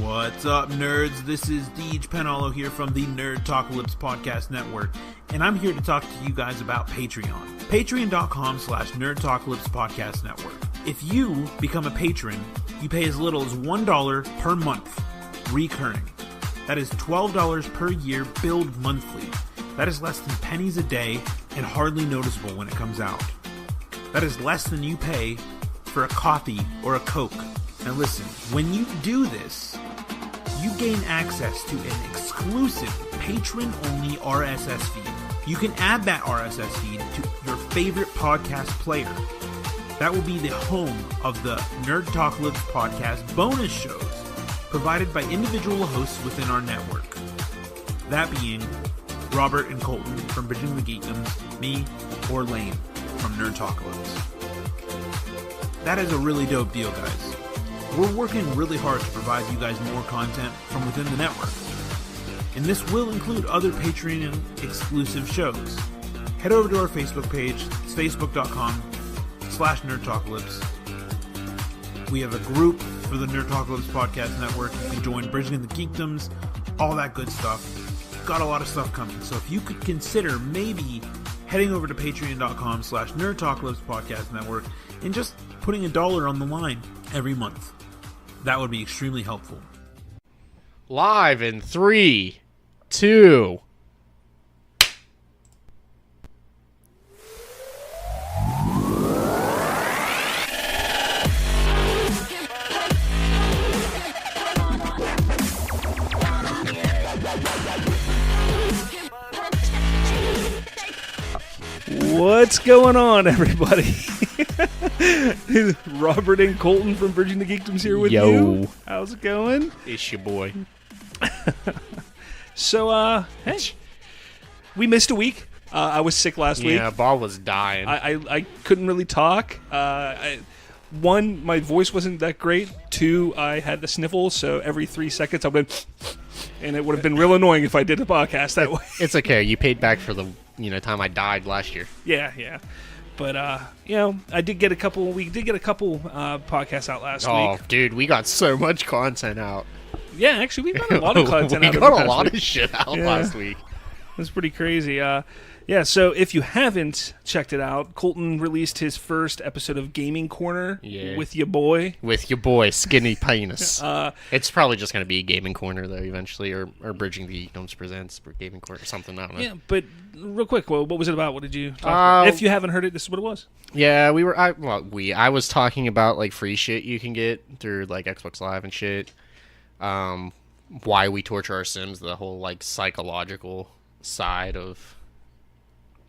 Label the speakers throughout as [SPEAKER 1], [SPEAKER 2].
[SPEAKER 1] What's up, nerds? This is Deej Penalo here from the Nerdtalkalypse Podcast Network, and I'm here to talk to you guys about Patreon. Patreon.com/Nerdtalkalypse Podcast Network. If you become a patron, you pay as little as $1 per month, recurring. That is $12 per year, billed monthly. That is less than pennies a day and hardly noticeable when it comes out. That is less than you pay for a coffee or a Coke. Now listen, when you do this, you gain access to an exclusive patron-only RSS feed. You can add that RSS feed to your favorite podcast player. That will be the home of the Nerdtalkalypse podcast bonus shows provided by individual hosts within our network. That being Robert and Colton from Bridging the Geekdoms, me, or Lane from Nerdtalkalypse. That is a really dope deal, guys. We're working really hard to provide you guys more content from within the network. And this will include other Patreon exclusive shows. Head over to our Facebook page. It's facebook.com/Nerdtalkalypse. We have a group for the Nerdtalkalypse Podcast Network. You can join Bridging the Geekdoms, all that good stuff. Got a lot of stuff coming. So if you could consider maybe heading over to patreon.com/Nerdtalkalypse Podcast Network and just putting $1 on the line every month. That would be extremely helpful.
[SPEAKER 2] Live in 3, 2.
[SPEAKER 3] What's going on, everybody? Robert and Colton from Bridging the Geekdoms here with you. How's it going?
[SPEAKER 2] It's your boy.
[SPEAKER 3] So, hey, we missed a week. I was sick last week.
[SPEAKER 2] Yeah, Bob was dying.
[SPEAKER 3] I couldn't really talk. One, my voice wasn't that great. Two, I had the sniffles, so every 3 seconds I went, and it would have been real annoying if I did a podcast that way.
[SPEAKER 2] It's okay. You paid back for the time I died last year.
[SPEAKER 3] Yeah. But, I did get a couple podcasts out last week.
[SPEAKER 2] Oh, dude, we got so much content out.
[SPEAKER 3] Yeah, actually, we got a lot of content out.
[SPEAKER 2] We got a lot of shit out last week.
[SPEAKER 3] That's pretty crazy. So if you haven't checked it out, Colton released his first episode of Gaming Corner with your boy.
[SPEAKER 2] With your boy, Skinny Penis. It's probably just going to be Gaming Corner, though, eventually, or Bridging the Geekdoms Presents for Gaming Corner or something. I don't know.
[SPEAKER 3] Yeah, but real quick, what was it about? What did you talk about? If you haven't heard it, this is what it was.
[SPEAKER 2] Yeah, I was talking about, like, free shit you can get through, like, Xbox Live and shit. Why we torture our Sims, the whole, like, psychological side of...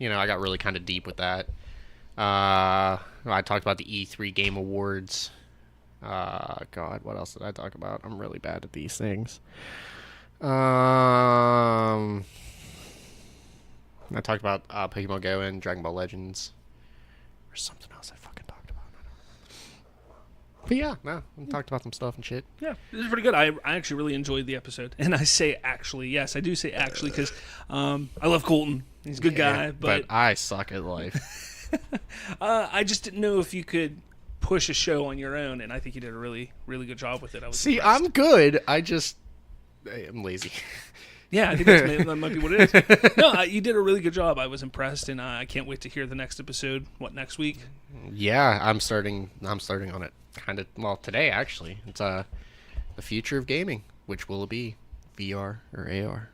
[SPEAKER 2] I got really kind of deep with that. I talked about the E3 Game Awards. God, what else did I talk about? I'm really bad at these things. I talked about Pokemon Go and Dragon Ball Legends. Or something else I fucking talked about. I don't know. But yeah, no, we talked about some stuff and shit.
[SPEAKER 3] Yeah, this is pretty good. I actually really enjoyed the episode. And I say actually, yes, I do say actually, because I love Colton. He's a good guy, but
[SPEAKER 2] I suck at life.
[SPEAKER 3] I just didn't know if you could push a show on your own, and I think you did a really, really good job with it.
[SPEAKER 2] See, impressed. I'm good. I'm lazy.
[SPEAKER 3] Yeah, I think that might be what it is. No, you did a really good job. I was impressed, and I can't wait to hear the next episode. What, next week?
[SPEAKER 2] Yeah, I'm starting on it today, actually. It's the future of gaming. Which will it be? VR or AR?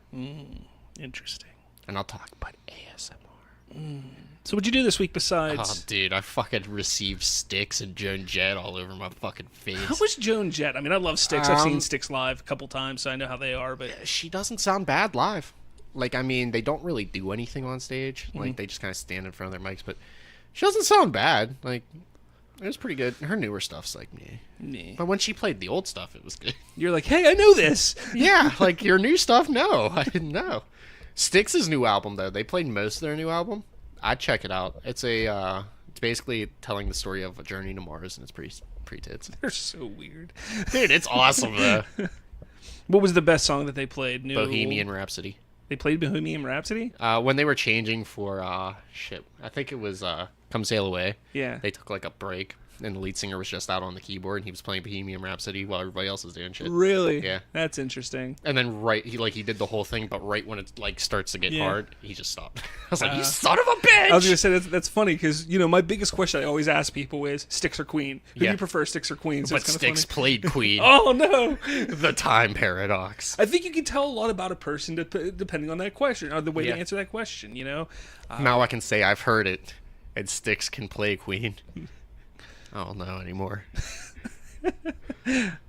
[SPEAKER 3] Interesting.
[SPEAKER 2] And I'll talk about ASMR.
[SPEAKER 3] So what'd you do this week besides...
[SPEAKER 2] Oh, dude, I fucking received Styx and Joan Jett all over my fucking face.
[SPEAKER 3] How was Joan Jett? I mean, I love Styx. I've seen Styx live a couple times, so I know how they are, but...
[SPEAKER 2] She doesn't sound bad live. Like, I mean, they don't really do anything on stage. Like, they just kind of stand in front of their mics, but she doesn't sound bad. Like, it was pretty good. Her newer stuff's like, meh. But when she played the old stuff, it was good.
[SPEAKER 3] You're like, hey, I know this!
[SPEAKER 2] Yeah, like, your new stuff? No, I didn't know. Styx's new album, though, they played most of their new album. I'd check it out. It's it's basically telling the story of a journey to Mars, and it's pretty tits.
[SPEAKER 3] They're so weird.
[SPEAKER 2] Dude, it's awesome, though.
[SPEAKER 3] What was the best song that they played?
[SPEAKER 2] Bohemian Rhapsody.
[SPEAKER 3] They played Bohemian Rhapsody?
[SPEAKER 2] When they were changing for, I think it was Come Sail Away.
[SPEAKER 3] Yeah.
[SPEAKER 2] They took, like, a break and the lead singer was just out on the keyboard, and he was playing Bohemian Rhapsody while everybody else was doing shit.
[SPEAKER 3] Really?
[SPEAKER 2] Yeah.
[SPEAKER 3] That's interesting.
[SPEAKER 2] And then he did the whole thing, but right when it like starts to get hard, he just stopped. I was like, "You son of a bitch!"
[SPEAKER 3] I was gonna say that's funny because my biggest question I always ask people is Styx or Queen. Who do you prefer, Styx or Queen? So
[SPEAKER 2] but Styx played Queen.
[SPEAKER 3] Oh no!
[SPEAKER 2] The time paradox.
[SPEAKER 3] I think you can tell a lot about a person depending on that question or the way to answer that question.
[SPEAKER 2] Now I can say I've heard it, and Styx can play Queen. I don't know anymore.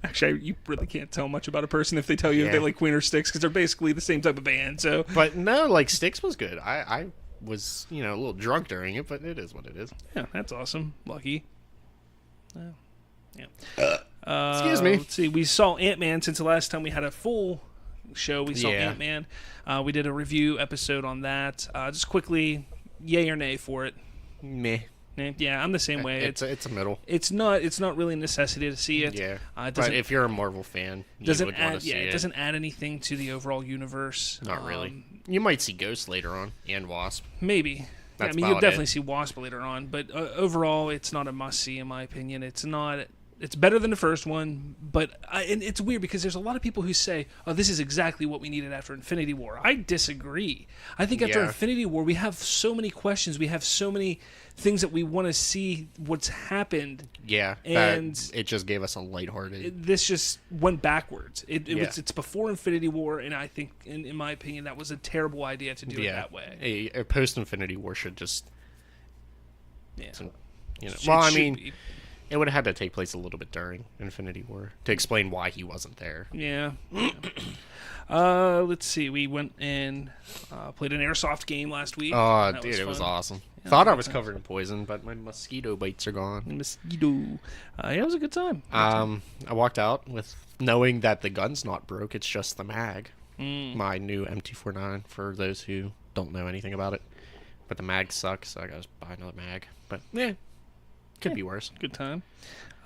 [SPEAKER 3] Actually, you really can't tell much about a person if they tell you if they like Queen or Styx because they're basically the same type of band. So,
[SPEAKER 2] but no, like Styx was good. I was a little drunk during it, but it is what it is.
[SPEAKER 3] Yeah, that's awesome. Lucky.
[SPEAKER 2] Excuse me.
[SPEAKER 3] Let's see. We saw Ant-Man since the last time we had a full show. We saw Ant-Man. We did a review episode on that. Just quickly, yay or nay for it?
[SPEAKER 2] Meh.
[SPEAKER 3] Yeah, I'm the same way.
[SPEAKER 2] It's a middle.
[SPEAKER 3] It's not really a necessity to see it.
[SPEAKER 2] Yeah. But if you're a Marvel fan, you would want to see it.
[SPEAKER 3] It doesn't add anything to the overall universe.
[SPEAKER 2] Not really. You might see Ghost later on and Wasp.
[SPEAKER 3] Maybe.
[SPEAKER 2] That's
[SPEAKER 3] you'll definitely see Wasp later on, but overall, it's not a must-see in my opinion. It's not. It's better than the first one, and it's weird because there's a lot of people who say, "Oh, this is exactly what we needed after Infinity War." I disagree. I think after Infinity War, we have so many questions. We have so many things that we want to see what's happened.
[SPEAKER 2] Yeah, and it just gave us a lighthearted.
[SPEAKER 3] This just went backwards. It's before Infinity War, and I think, in my opinion, that was a terrible idea to do it that way.
[SPEAKER 2] A post Infinity War should just. Yeah. It would have had to take place a little bit during Infinity War to explain why he wasn't there.
[SPEAKER 3] Yeah. Let's see. We went and played an airsoft game last week.
[SPEAKER 2] Oh, dude, it was awesome. Yeah, thought I was covered in poison, but my mosquito bites are gone.
[SPEAKER 3] It was a good time.
[SPEAKER 2] I walked out with knowing that the gun's not broke. It's just the mag. My new MT49 for those who don't know anything about it. But the mag sucks, so I gotta buy another mag. But yeah. Could be worse.
[SPEAKER 3] Good time.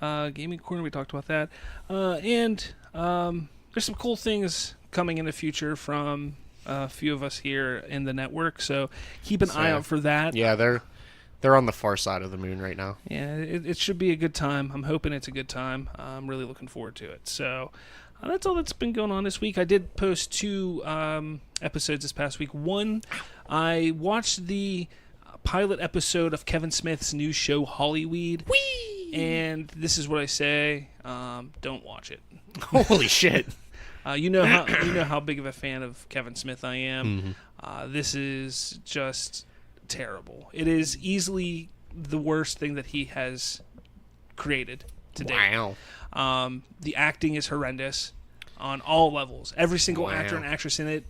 [SPEAKER 3] Gaming Corner, we talked about that. And there's some cool things coming in the future from a few of us here in the network, so keep an eye out for that.
[SPEAKER 2] Yeah, they're on the far side of the moon right now.
[SPEAKER 3] Yeah, it should be a good time. I'm hoping it's a good time. I'm really looking forward to it. So that's all that's been going on this week. I did post 2 episodes this past week. One, I watched the pilot episode of Kevin Smith's new show Hollyweed.
[SPEAKER 2] Whee!
[SPEAKER 3] And this is what I say: don't watch it.
[SPEAKER 2] Holy shit!
[SPEAKER 3] You know how big of a fan of Kevin Smith I am. Mm-hmm. This is just terrible. It is easily the worst thing that he has created to date.
[SPEAKER 2] Wow.
[SPEAKER 3] The acting is horrendous on all levels. Every single actor and actress in it,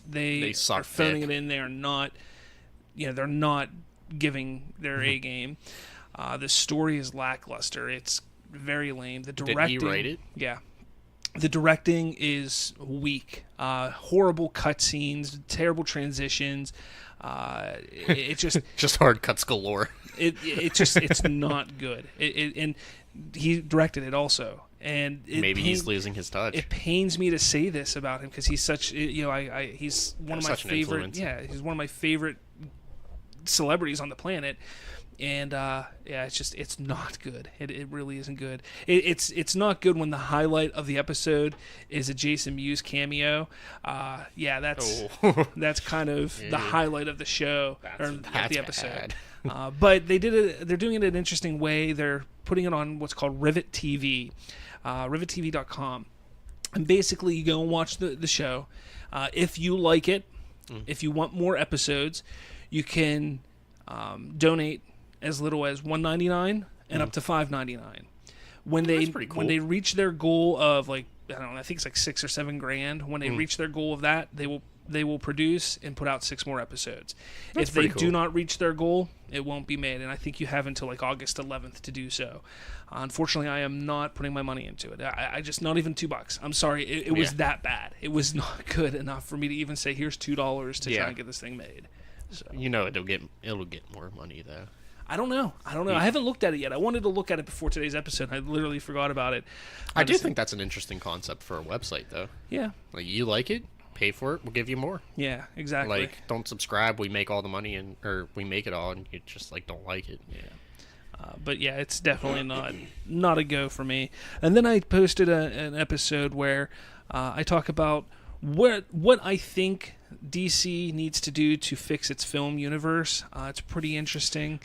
[SPEAKER 3] they are phoning it in. They are not. They're not giving their A game. The story is lackluster. It's very lame. The directing.
[SPEAKER 2] Did he write it?
[SPEAKER 3] Yeah. The directing is weak. Horrible cutscenes, terrible transitions. It just
[SPEAKER 2] just hard cuts galore.
[SPEAKER 3] It's not good. And he directed it also. And
[SPEAKER 2] maybe he's losing his touch.
[SPEAKER 3] It pains me to say this about him because he's such. He's one of my favorite. Yeah, he's one of my favorite celebrities on the planet, and it's not good. It really isn't good. It's not good when the highlight of the episode is a Jason Mewes cameo. That's kind of the highlight of the show or the episode. But they're doing it in an interesting way. They're putting it on what's called Rivet TV, rivettv.com, and basically you go and watch the show. If you like it, if you want more episodes, you can donate as little as $1.99 and up to $5.99. When they reach their goal of I think it's like $6 or $7 grand. When they reach their goal of that, they will produce and put out 6 more episodes. If they do not reach their goal, it won't be made. And I think you have until August 11th to do so. Unfortunately, I am not putting my money into it. I just not even $2. I'm sorry, it was that bad. It was not good enough for me to even say here's $2 to try and get this thing made. So.
[SPEAKER 2] It'll get more money though.
[SPEAKER 3] I don't know. I haven't looked at it yet. I wanted to look at it before today's episode. I literally forgot about it.
[SPEAKER 2] I do think that's an interesting concept for a website though.
[SPEAKER 3] Yeah.
[SPEAKER 2] You like it? Pay for it. We'll give you more.
[SPEAKER 3] Yeah, exactly.
[SPEAKER 2] Don't subscribe. We make all the money or we make it all, and you just don't like it.
[SPEAKER 3] Yeah. But yeah, it's definitely not a go for me. And then I posted an episode where I talk about what I think DC needs to do to fix its film universe. It's pretty interesting.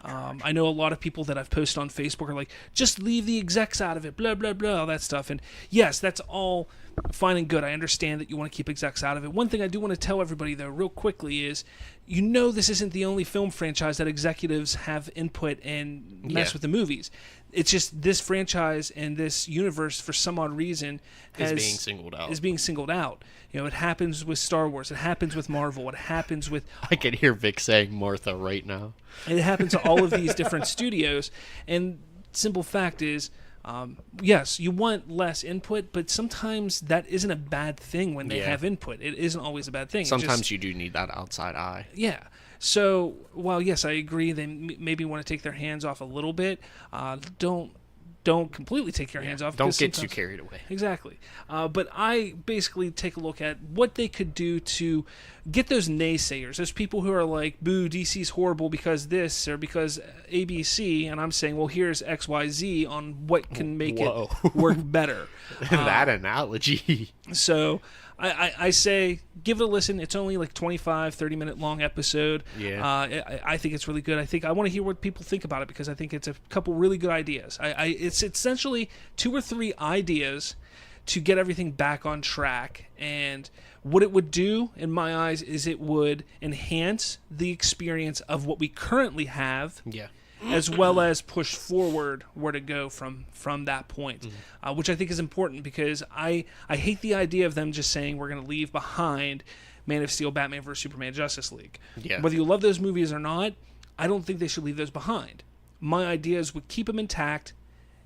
[SPEAKER 3] I know a lot of people that I've posted on Facebook are like, just leave the execs out of it, blah, blah, blah, all that stuff. And yes, that's all fine and good. I understand that you want to keep execs out of it. One thing I do want to tell everybody, though, real quickly is, this isn't the only film franchise that executives have input and mess with the movies. It's just this franchise and this universe, for some odd reason, is being singled out. It happens with Star Wars. It happens with Marvel. It happens with...
[SPEAKER 2] I can hear Vic saying Martha right now.
[SPEAKER 3] And it happens to all of these different studios. And simple fact is, yes, you want less input, but sometimes that isn't a bad thing when they have input. It isn't always a bad thing.
[SPEAKER 2] Sometimes you do need that outside eye.
[SPEAKER 3] Yeah. So, while yes, I agree, they maybe want to take their hands off a little bit. Don't completely take your hands off.
[SPEAKER 2] Don't get too carried away.
[SPEAKER 3] Exactly. But I basically take a look at what they could do to get those naysayers, those people who are like, boo, DC's horrible because this or because ABC, and I'm saying, well, here's XYZ on what can make it work better.
[SPEAKER 2] That analogy.
[SPEAKER 3] So I say give it a listen. It's only like 25, 30-minute long episode.
[SPEAKER 2] Yeah.
[SPEAKER 3] I think it's really good. I want to hear what people think about it because I think it's a couple really good ideas. It's essentially 2 or 3 ideas to get everything back on track. And what it would do, in my eyes, is it would enhance the experience of what we currently have.
[SPEAKER 2] Yeah.
[SPEAKER 3] As well as push forward where to go from that point, which I think is important because I hate the idea of them just saying we're going to leave behind Man of Steel, Batman vs. Superman, Justice League.
[SPEAKER 2] Yeah.
[SPEAKER 3] Whether you love those movies or not, I don't think they should leave those behind. My ideas would keep them intact,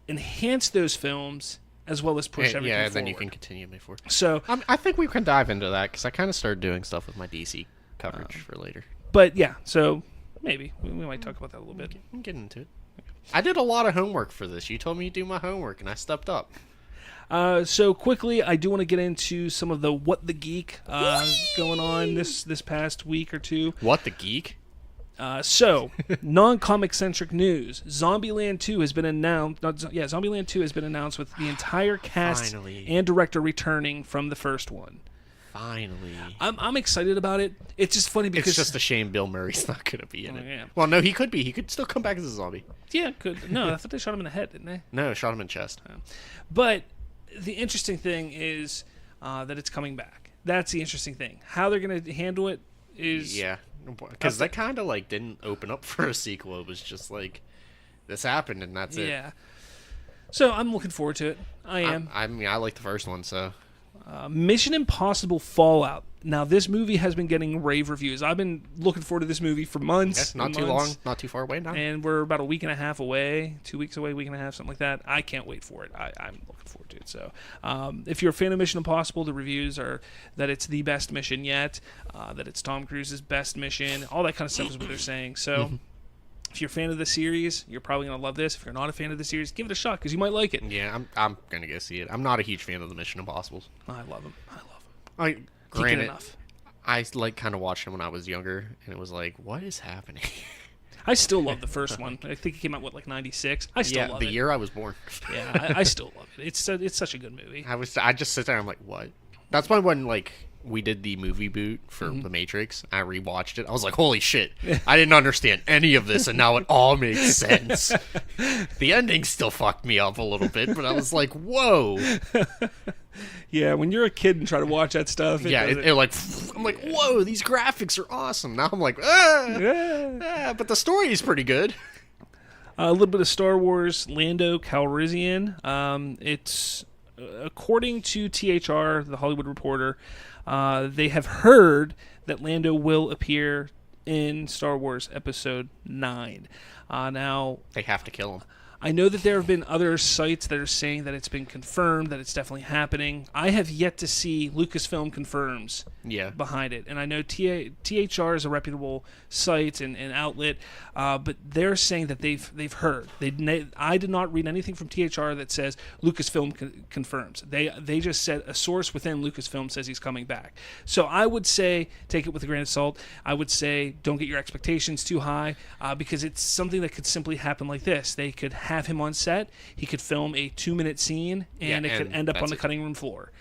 [SPEAKER 3] enhance those films, as well as push everything forward.
[SPEAKER 2] Yeah, then you can continue before.
[SPEAKER 3] So
[SPEAKER 2] I think we can dive into that because I kind of started doing stuff with my DC coverage for later.
[SPEAKER 3] But yeah, so... Maybe. We might talk about that a little bit.
[SPEAKER 2] I'm getting into it. I did a lot of homework for this. You told me to do my homework, and I stepped up.
[SPEAKER 3] So quickly, I do want to get into some of the What the Geek going on this past week or two.
[SPEAKER 2] What the Geek?
[SPEAKER 3] So, non-comic-centric news. Zombieland 2 has been announced. Zombieland 2 has been announced with the entire cast and director returning from the first one.
[SPEAKER 2] Finally.
[SPEAKER 3] I'm excited about it. It's just funny because...
[SPEAKER 2] It's just a shame Bill Murray's not going to be in it.
[SPEAKER 3] Yeah.
[SPEAKER 2] Well, no, he could be. He could still come back as a zombie.
[SPEAKER 3] Yeah, could. No, I thought they shot him in the head, didn't they?
[SPEAKER 2] No, shot him in the chest.
[SPEAKER 3] But the interesting thing is that it's coming back. That's the interesting thing. How they're going to handle it is...
[SPEAKER 2] Yeah, because that kind of like didn't open up for a sequel. It was just like, this happened and that's it.
[SPEAKER 3] Yeah. So I'm looking forward to it. I am.
[SPEAKER 2] I mean, I like the first one, so...
[SPEAKER 3] Mission Impossible Fallout. Now, this movie has been getting rave reviews. I've been looking forward to this movie for months.
[SPEAKER 2] Yes, not too long, not too far away now.
[SPEAKER 3] And we're about a week and a half away, 2 weeks away, week and a half, something like that. I can't wait for it. I'm looking forward to it. So, if you're a fan of Mission Impossible, the reviews are that it's the best mission yet, that it's Tom Cruise's best mission, all that kind of stuff is what they're saying. So, if you're a fan of the series, you're probably going to love this. If you're not a fan of the series, give it a shot because you might like it.
[SPEAKER 2] Yeah, I'm going to go see it. I'm not a huge fan of the Mission Impossibles.
[SPEAKER 3] I love them.
[SPEAKER 2] Granted,
[SPEAKER 3] enough.
[SPEAKER 2] I kind of watched them when I was younger, and it was like, what is happening?
[SPEAKER 3] I still love the first one. I think it came out, like 96? I still love it.
[SPEAKER 2] The year I was born.
[SPEAKER 3] Yeah, I still love it. It's such a good movie.
[SPEAKER 2] I just sit there and I'm like, what? That's why when, we did the movie boot for The Matrix, I rewatched it. I was like, holy shit. I didn't understand any of this, and now it all makes sense. The ending still fucked me up a little bit, but I was like, whoa.
[SPEAKER 3] Yeah, when you're a kid and try to watch that stuff.
[SPEAKER 2] I'm like, whoa, these graphics are awesome. Now I'm like, but the story is pretty good.
[SPEAKER 3] A little bit of Star Wars, Lando Calrissian. It's, according to THR, the Hollywood Reporter, they have heard that Lando will appear in Star Wars Episode 9. Now...
[SPEAKER 2] They have to kill him.
[SPEAKER 3] I know that there have been other sites that are saying that it's been confirmed, that it's definitely happening. I have yet to see Lucasfilm confirms behind it. And I know THR is a reputable site and outlet, but they're saying that they've heard. I did not read anything from THR that says Lucasfilm confirms. They just said a source within Lucasfilm says he's coming back. So I would say take it with a grain of salt. I would say don't get your expectations too high because it's something that could simply happen like this. They could have him on set, he could film a 2-minute scene, and it could end up on the cutting room floor.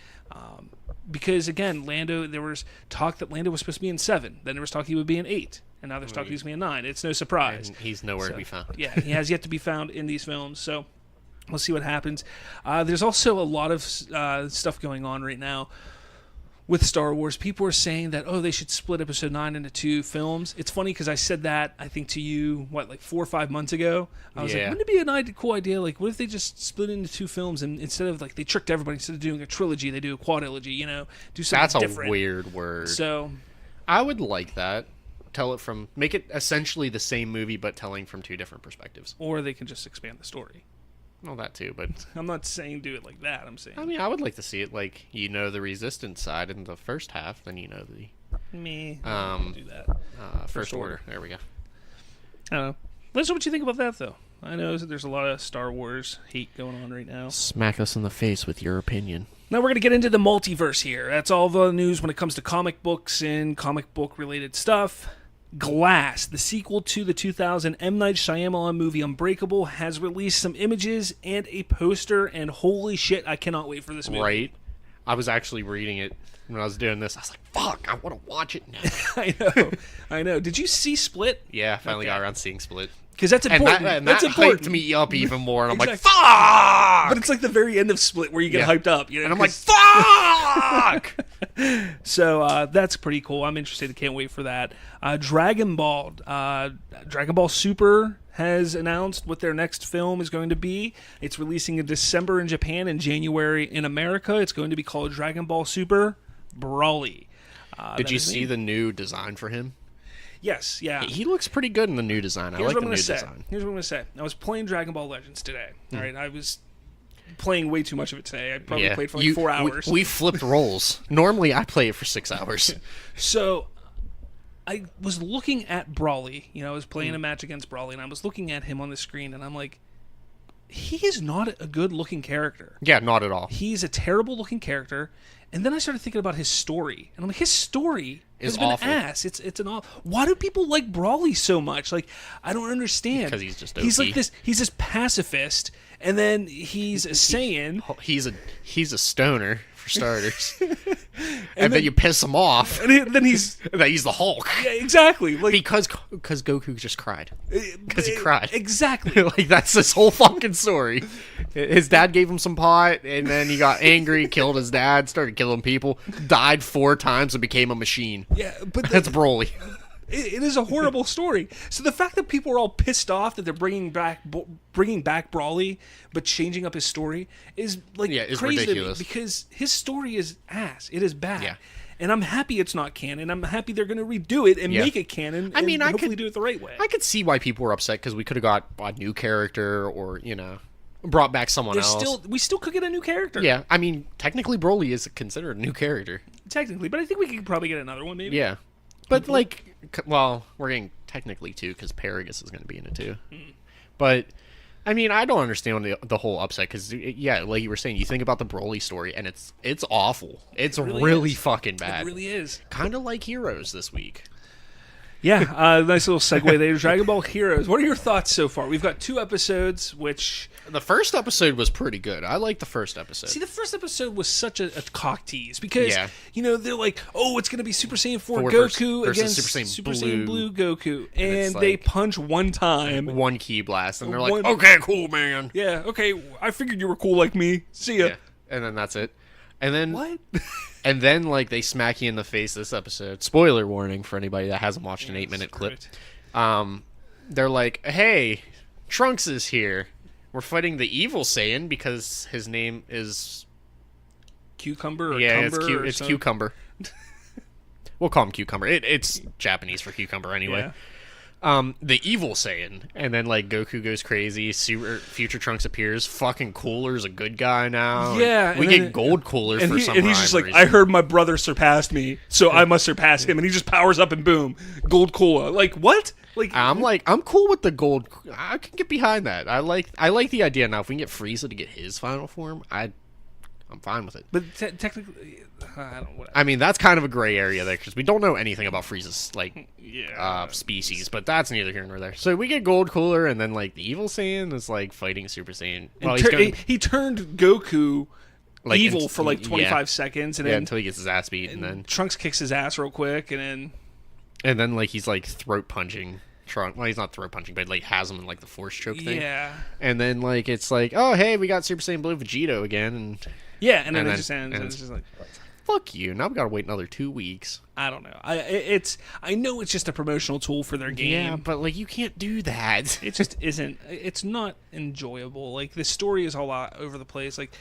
[SPEAKER 3] Because, again, there was talk that Lando was supposed to be in 7. Then there was talk he would be in 8. And now there's talk he's going to be in 9. It's no surprise.
[SPEAKER 2] And he's nowhere to be found.
[SPEAKER 3] Yeah, he has yet to be found in these films. So we'll see what happens. There's also a lot of stuff going on right now with Star Wars. People are saying that, they should split Episode 9 into 2 films. It's funny because I said that, I think, to you, 4 or 5 months ago? I was like, wouldn't it be a cool idea? Like, what if they just split it into 2 films and instead of, they tricked everybody, instead of doing a trilogy, they do a quadrilogy, do something different.
[SPEAKER 2] That's a weird word.
[SPEAKER 3] So,
[SPEAKER 2] I would like that. Make it essentially the same movie, but telling from 2 different perspectives.
[SPEAKER 3] Or they can just expand the story.
[SPEAKER 2] Well, that too, but...
[SPEAKER 3] I'm not saying do it like that, I'm saying...
[SPEAKER 2] I mean, I would like to see it the Resistance side in the first half, then the...
[SPEAKER 3] do that.
[SPEAKER 2] First Order. There we go.
[SPEAKER 3] I don't know. Let us know what you think about that, though. I know there's a lot of Star Wars hate going on right now.
[SPEAKER 2] Smack us in the face with your opinion.
[SPEAKER 3] Now we're going to get into the multiverse here. That's all the news when it comes to comic books and comic book-related stuff. Glass, the sequel to the 2000 M. Night Shyamalan movie Unbreakable, has released some images and a poster, and holy shit, I cannot wait for this movie.
[SPEAKER 2] Right? I was actually reading it when I was doing this. I was like, fuck, I want to watch it now.
[SPEAKER 3] I know. Did you see Split?
[SPEAKER 2] Yeah, I finally got around seeing Split.
[SPEAKER 3] Because that's important.
[SPEAKER 2] That's important. Hyped me up even more, and I'm like, fuck!
[SPEAKER 3] But it's like the very end of Split where you get hyped up.
[SPEAKER 2] And I'm like, fuck!
[SPEAKER 3] So that's pretty cool. I'm interested. I can't wait for that. Dragon Ball Super has announced what their next film is going to be. It's releasing in December in Japan and January in America. It's going to be called Dragon Ball Super Broly.
[SPEAKER 2] Did you see the new design for him?
[SPEAKER 3] Yes, yeah.
[SPEAKER 2] He looks pretty good in the new design. I like the new design.
[SPEAKER 3] Here's what I'm going to say. I was playing Dragon Ball Legends today. All right, I was playing way too much of it today. I probably played for 4 hours.
[SPEAKER 2] We flipped roles. Normally, I play it for 6 hours.
[SPEAKER 3] So, I was looking at Broly. I was playing a match against Broly, and I was looking at him on the screen, and I'm like, he is not a good-looking character.
[SPEAKER 2] Yeah, not at all.
[SPEAKER 3] He's a terrible-looking character. And then I started thinking about his story, and I'm like, his story has been
[SPEAKER 2] awful.
[SPEAKER 3] ass. It's an awful. Why do people like Broly so much? Like, I don't understand.
[SPEAKER 2] Because he's just OP.
[SPEAKER 3] He's like this. He's this pacifist, and then he's a Saiyan.
[SPEAKER 2] He's a stoner for starters, and then you piss him off.
[SPEAKER 3] And then he's
[SPEAKER 2] the Hulk.
[SPEAKER 3] Yeah, exactly. Like
[SPEAKER 2] because Goku just cried. Because he cried.
[SPEAKER 3] Exactly.
[SPEAKER 2] Like that's this whole fucking story. His dad gave him some pot, and then he got angry, killed his dad, started killing people, died 4 times, and became a machine.
[SPEAKER 3] Yeah, but
[SPEAKER 2] that's Broly.
[SPEAKER 3] It is a horrible story. So the fact that people are all pissed off that they're bringing back Broly, but changing up his story is
[SPEAKER 2] it's
[SPEAKER 3] crazy
[SPEAKER 2] ridiculous.
[SPEAKER 3] To me because his story is ass. It is bad.
[SPEAKER 2] Yeah.
[SPEAKER 3] And I'm happy it's not canon. I'm happy they're going to redo it and make it canon. I mean, hopefully do it the right way.
[SPEAKER 2] I could see why people were upset because we could have got a new character or brought back someone else.
[SPEAKER 3] We still could get a new character.
[SPEAKER 2] Yeah, I mean, technically Broly is considered a new character.
[SPEAKER 3] Technically, but I think we could probably get another one maybe.
[SPEAKER 2] Yeah. But, we're getting technically 2 because Paragus is going to be in it too. But, I mean, I don't understand the whole upset because, like you were saying, you think about the Broly story and it's awful. It's really fucking bad.
[SPEAKER 3] It really is.
[SPEAKER 2] Kind of like Heroes this week.
[SPEAKER 3] Yeah, nice little segue there. Dragon Ball Heroes. What are your thoughts so far? We've got 2 episodes, which...
[SPEAKER 2] The first episode was pretty good. I like the first episode.
[SPEAKER 3] See, the first episode was such a cock tease because, they're like, it's going to be Super Saiyan 4 Goku against Super Saiyan Blue Goku. And they punch one time.
[SPEAKER 2] One ki blast. And they're like, okay, cool, man.
[SPEAKER 3] Yeah, okay, I figured you were cool like me. See ya. Yeah.
[SPEAKER 2] And then that's it. And then...
[SPEAKER 3] What?
[SPEAKER 2] And then, they smack you in the face this episode. Spoiler warning for anybody that hasn't watched an 8-minute clip. They're like, hey, Trunks is here. We're fighting the evil Saiyan because his name is...
[SPEAKER 3] Cucumber or
[SPEAKER 2] it's Cucumber. We'll call him Cucumber. It's Japanese for cucumber anyway. The evil Saiyan, and then like Goku goes crazy. Future Trunks appears. Fucking Cooler's a good guy now.
[SPEAKER 3] Yeah,
[SPEAKER 2] we get Gold Cooler for some.
[SPEAKER 3] And he's just like,
[SPEAKER 2] reason.
[SPEAKER 3] I heard my brother surpassed me, so I must surpass him. And he just powers up and boom, Gold Cooler. Like what? I'm
[SPEAKER 2] cool with the gold. I can get behind that. I like the idea now. If we can get Frieza to get his final form, I'm fine with it.
[SPEAKER 3] But technically, I don't. Whatever.
[SPEAKER 2] I mean, that's kind of a gray area there because we don't know anything about Frieza's species, but that's neither here nor there. So we get Gold Cooler, and then like the evil Saiyan is like fighting Super Saiyan. Well,
[SPEAKER 3] he turned Goku evil for like 25 seconds, and then
[SPEAKER 2] until he gets his ass beat, and then
[SPEAKER 3] Trunks kicks his ass real quick, and
[SPEAKER 2] then like he's like throat punching Trunks. Well, he's not throat punching, but like has him in like the force choke thing.
[SPEAKER 3] Yeah.
[SPEAKER 2] And then like it's like, oh hey, we got Super Saiyan Blue Vegito again, and
[SPEAKER 3] then it just ends, and it's just like,
[SPEAKER 2] fuck you. Now we gotta wait another 2 weeks.
[SPEAKER 3] I don't know. I know it's just a promotional tool for their game.
[SPEAKER 2] Yeah, but like you can't do that.
[SPEAKER 3] It just isn't. It's not enjoyable. Like the story is all over the place. Like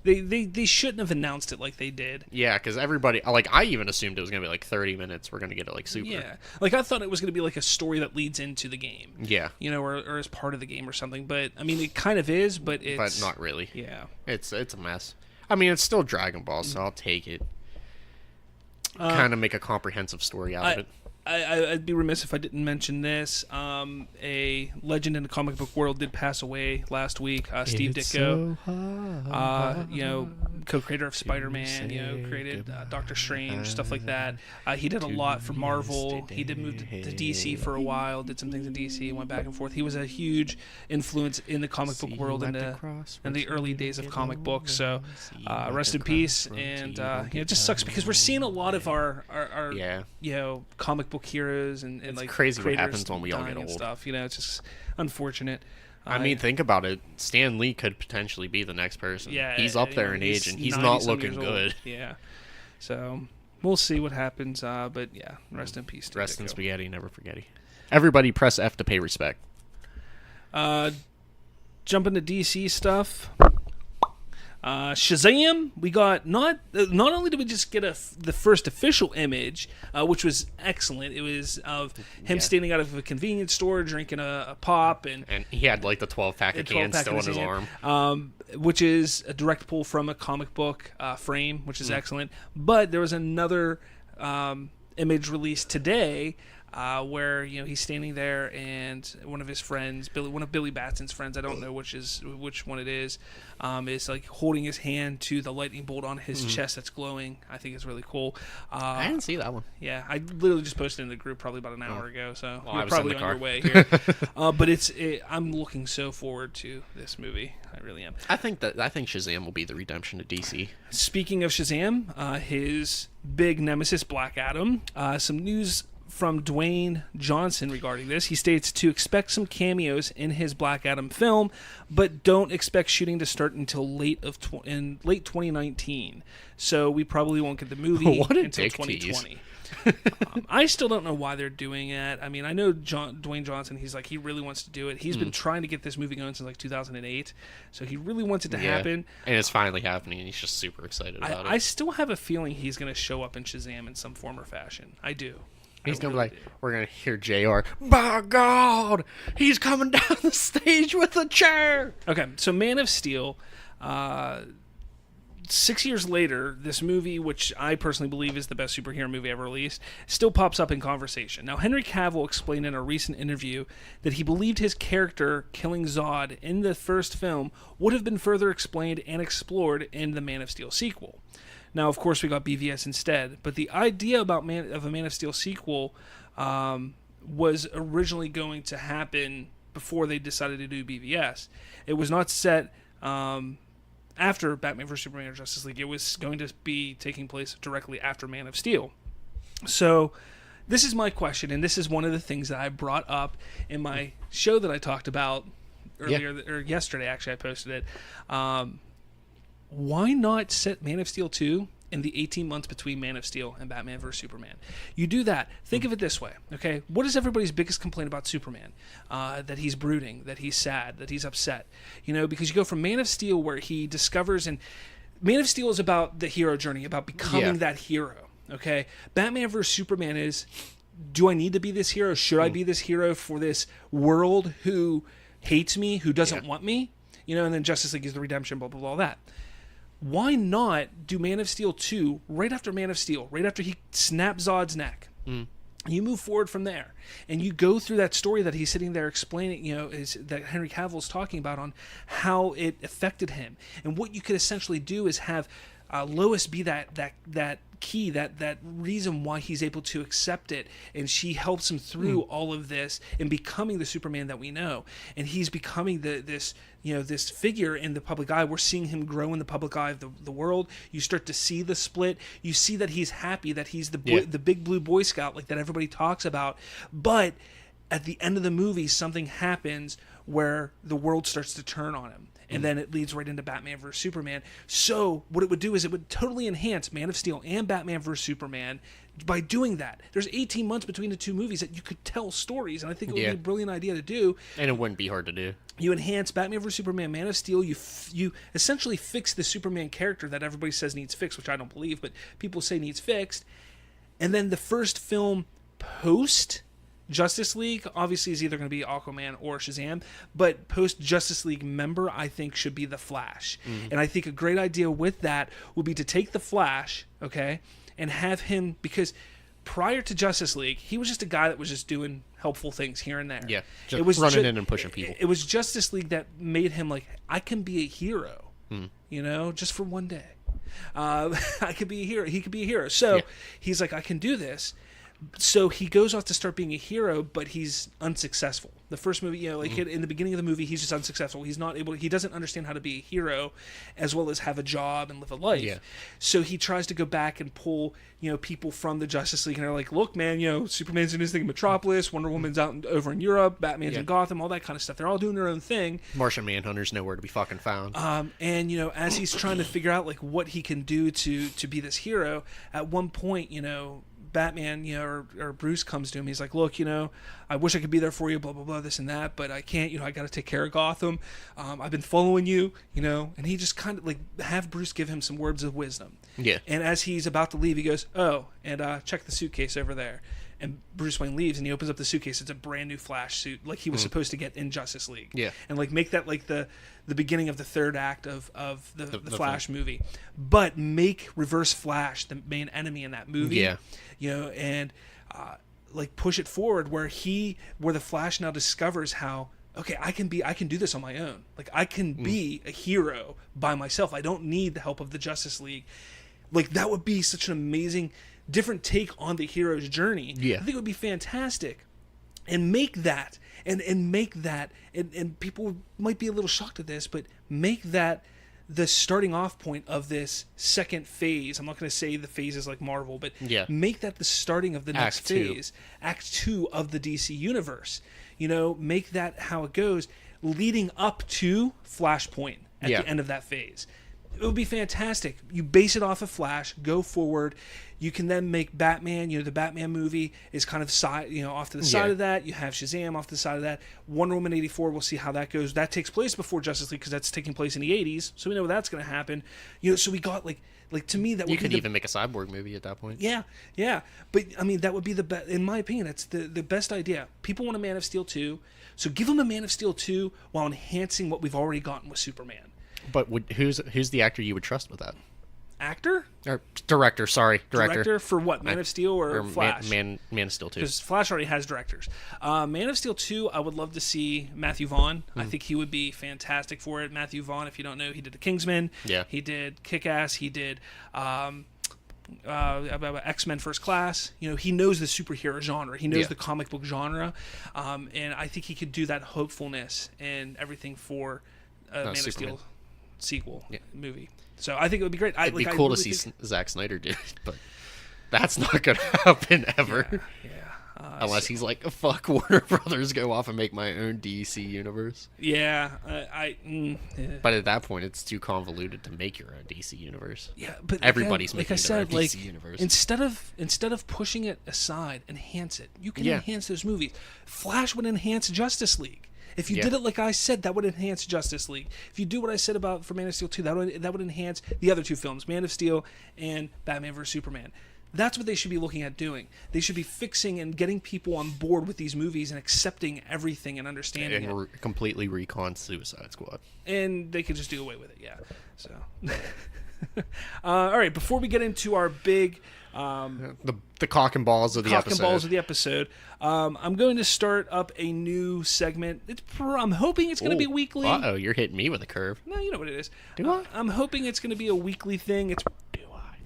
[SPEAKER 3] they shouldn't have announced it like they did.
[SPEAKER 2] Yeah, because everybody, like I even assumed it was gonna be like 30 minutes. We're gonna get it like super.
[SPEAKER 3] Yeah, like I thought it was gonna be like a story that leads into the game.
[SPEAKER 2] Yeah,
[SPEAKER 3] or as part of the game or something. But I mean, it kind of is, but
[SPEAKER 2] not really.
[SPEAKER 3] Yeah,
[SPEAKER 2] it's a mess. I mean, it's still Dragon Ball, so I'll take it. Kind of make a comprehensive story out of it.
[SPEAKER 3] I'd be remiss if I didn't mention this. A legend in the comic book world did pass away last week. Steve Ditko, co-creator of Spider-Man, created Doctor Strange, stuff like that. He did a lot for Marvel. He did move to DC for a while, did some things in DC, went back and forth. He was a huge influence in the comic book world in the early days of comic books. So rest in peace. And it just sucks because we're seeing a lot of our comic book heroes and
[SPEAKER 2] it's
[SPEAKER 3] like
[SPEAKER 2] crazy what happens when we all get old.
[SPEAKER 3] Stuff, it's just unfortunate.
[SPEAKER 2] I mean, think about it. Stan Lee could potentially be the next person.
[SPEAKER 3] Yeah,
[SPEAKER 2] he's up there in age, and he's not looking good.
[SPEAKER 3] Yeah, so we'll see what happens. But yeah, rest in peace.
[SPEAKER 2] Rest in spaghetti, never forgetty. Everybody, press F to pay respect.
[SPEAKER 3] Jump into DC stuff. Shazam, we got not only did we just get the first official image, which was excellent. It was of him standing out of a convenience store drinking a pop, and
[SPEAKER 2] he had like the 12-pack of cans still in his arm,
[SPEAKER 3] which is a direct pull from a comic book frame, which is excellent. But there was another image released today. Where he's standing there and one of his friends, one of Billy Batson's friends, I don't know which one it is like holding his hand to the lightning bolt on his chest that's glowing. I think it's really cool.
[SPEAKER 2] I didn't see that one.
[SPEAKER 3] Yeah, I literally just posted in the group probably about an hour ago, so
[SPEAKER 2] you're
[SPEAKER 3] probably on your way here. But I'm looking so forward to this movie. I really am.
[SPEAKER 2] I think Shazam will be the redemption of DC.
[SPEAKER 3] Speaking of Shazam, his big nemesis Black Adam. Some news from Dwayne Johnson regarding this. He states to expect some cameos in his Black Adam film, but don't expect shooting to start until late 2019. So we probably won't get the movie until 2020. I still don't know why they're doing it. I mean, I know Dwayne Johnson, he really wants to do it. He's been trying to get this movie going since like 2008, so he really wants it to happen.
[SPEAKER 2] And it's finally happening, and he's just super excited about it.
[SPEAKER 3] I still have a feeling he's going to show up in Shazam in some form or fashion. I do.
[SPEAKER 2] He's going to be like, we're going to hear JR, by God, he's coming down the stage with a chair.
[SPEAKER 3] Okay, so Man of Steel, 6 years later, this movie, which I personally believe is the best superhero movie ever released, still pops up in conversation. Now, Henry Cavill explained in a recent interview that he believed his character killing Zod in the first film would have been further explained and explored in the Man of Steel sequel. Now, of course, we got BVS instead, but the idea about a Man of Steel sequel was originally going to happen before they decided to do BVS. It was not set after Batman vs. Superman or Justice League. It was going to be taking place directly after Man of Steel. So this is my question, and this is one of the things that I brought up in my show that I talked about earlier, or yesterday, actually, I posted it. Why not set Man of Steel 2 in the 18 months between Man of Steel and Batman vs. Superman? You do that. Think of it this way, okay? What is everybody's biggest complaint about Superman? That he's brooding, that he's sad, that he's upset. Because you go from Man of Steel where he discovers, and Man of Steel is about the hero journey, about becoming that hero, okay? Batman vs. Superman is do I need to be this hero? Should I be this hero for this world who hates me, who doesn't want me? You know, and then Justice League is the redemption, blah, blah, blah, all that. Why not do Man of Steel 2 right after Man of Steel, right after he snaps Zod's neck? You move forward from there, and you go through that story that he's sitting there explaining, you know, that Henry Cavill's talking about on how it affected him. And what you could essentially do is have Lois be that key, that reason why he's able to accept it, and she helps him through all of this and becoming the Superman that we know. And he's becoming this figure in the public eye. We're seeing him grow in the public eye of the world. You start to see the split. You see that he's happy, that he's the big blue Boy Scout, like that everybody talks about. But at the end of the movie, something happens where the world starts to turn on him. And then it leads right into Batman vs. Superman. So what it would do is it would totally enhance Man of Steel and Batman vs. Superman by doing that. There's 18 months between the two movies that you could tell stories, and I think it would be a brilliant idea to do.
[SPEAKER 2] And it wouldn't be hard to do.
[SPEAKER 3] You enhance Batman vs. Superman, Man of Steel. You essentially fix the Superman character that everybody says needs fixed, which I don't believe, but people say needs fixed. And then the first film post Justice League obviously is either going to be Aquaman or Shazam, but post Justice League member I think should be the Flash. And I think a great idea with that would be to take the Flash, okay, and have him, because prior to Justice League, he was just a guy that was just doing helpful things here and there.
[SPEAKER 2] Yeah, it was running in and pushing people.
[SPEAKER 3] It was Justice League that made him like, I can be a hero, you know, just for one day. I could be a hero. He could be a hero. So he's like, I can do this. So he goes off to start being a hero, but he's unsuccessful. The first movie, you know, like in the beginning of the movie, he's just unsuccessful. He's not able. He doesn't understand how to be a hero, as well as have a job and live a life. Yeah. So he tries to go back and pull, you know, people from the Justice League, and they're like, "Look, man, you know, Superman's in his thing in Metropolis, Wonder Woman's over in Europe, Batman's in Gotham, all that kind of stuff. They're all doing their own thing.
[SPEAKER 2] Martian Manhunter's nowhere to be fucking found."
[SPEAKER 3] And you know, as he's trying to figure out like what he can do to be this hero, at one point, you know, Batman, you know, or Bruce comes to him. He's like, "Look, you know, I wish I could be there for you, blah blah blah, this and that, but I can't. You know, I got to take care of Gotham. I've been following you, you know." And he just kind of like have Bruce give him some words of wisdom.
[SPEAKER 2] Yeah.
[SPEAKER 3] And as he's about to leave, he goes, "Oh, and check the suitcase over there." And Bruce Wayne leaves, and he opens up the suitcase. It's a brand new Flash suit, like he was supposed to get in Justice League.
[SPEAKER 2] Yeah.
[SPEAKER 3] And like make that like the beginning of the third act of the Flash movie, but make Reverse Flash the main enemy in that movie.
[SPEAKER 2] Yeah.
[SPEAKER 3] You know, and like push it forward where the Flash now discovers how, okay, I can do this on my own. Like I can be a hero by myself. I don't need the help of the Justice League. Like that would be such an amazing different take on the hero's journey.
[SPEAKER 2] Yeah.
[SPEAKER 3] I think it would be fantastic. And make that and people might be a little shocked at this, but make that the starting off point of this second phase. I'm not going to say the phase is like Marvel, but make that the starting of the next phase, Act 2 of the DC universe. You know, make that how it goes, leading up to Flashpoint at the end of that phase. It would be fantastic. You base it off of Flash, go forward. You can then make Batman, you know, the Batman movie is kind of off to the side of that. You have Shazam off to the side of that. Wonder Woman 84, we'll see how that goes. That takes place before Justice League because that's taking place in the 80s. So we know that's going to happen. You know, so we got like to me that would
[SPEAKER 2] you could even make a Cyborg movie at that point.
[SPEAKER 3] Yeah. But I mean, that would be the best, in my opinion, that's the best idea. People want a Man of Steel 2. So give them a Man of Steel 2 while enhancing what we've already gotten with Superman.
[SPEAKER 2] But who's the actor you would trust with that?
[SPEAKER 3] Actor?
[SPEAKER 2] Or director, sorry.
[SPEAKER 3] Director for what? Man of Steel or Flash?
[SPEAKER 2] Man of Steel 2.
[SPEAKER 3] Because Flash already has directors. Man of Steel 2, I would love to see Matthew Vaughn. I think he would be fantastic for it. Matthew Vaughn, if you don't know, he did The Kingsman.
[SPEAKER 2] Yeah.
[SPEAKER 3] He did Kick-Ass. He did X-Men First Class. You know, he knows the superhero genre. He knows the comic book genre. And I think he could do that hopefulness and everything for Man of Steel sequel movie. So I think it would be great.
[SPEAKER 2] It'd be cool to see Zack Snyder do it, but that's not going to happen ever. Unless he's like, fuck Warner Brothers, go off and make my own DC universe. But at that point, it's too convoluted to make your own DC universe.
[SPEAKER 3] Yeah, but
[SPEAKER 2] everybody's
[SPEAKER 3] again,
[SPEAKER 2] making their own DC universe.
[SPEAKER 3] Instead of pushing it aside, enhance it. You can enhance those movies. Flash would enhance Justice League. If you did it like I said, that would enhance Justice League. If you do what I said about for Man of Steel 2, that would enhance the other two films, Man of Steel and Batman vs. Superman. That's what they should be looking at doing. They should be fixing and getting people on board with these movies and accepting everything and understanding it.
[SPEAKER 2] Completely recon Suicide Squad.
[SPEAKER 3] And they could just do away with it, yeah. So, all right, before we get into our big...
[SPEAKER 2] the cock and balls of the episode.
[SPEAKER 3] I'm going to start up a new segment. I'm hoping it's going to be weekly.
[SPEAKER 2] Uh-oh, you're hitting me with a curve.
[SPEAKER 3] No, you know what it is.
[SPEAKER 2] Do I?
[SPEAKER 3] I'm hoping it's going to be a weekly thing.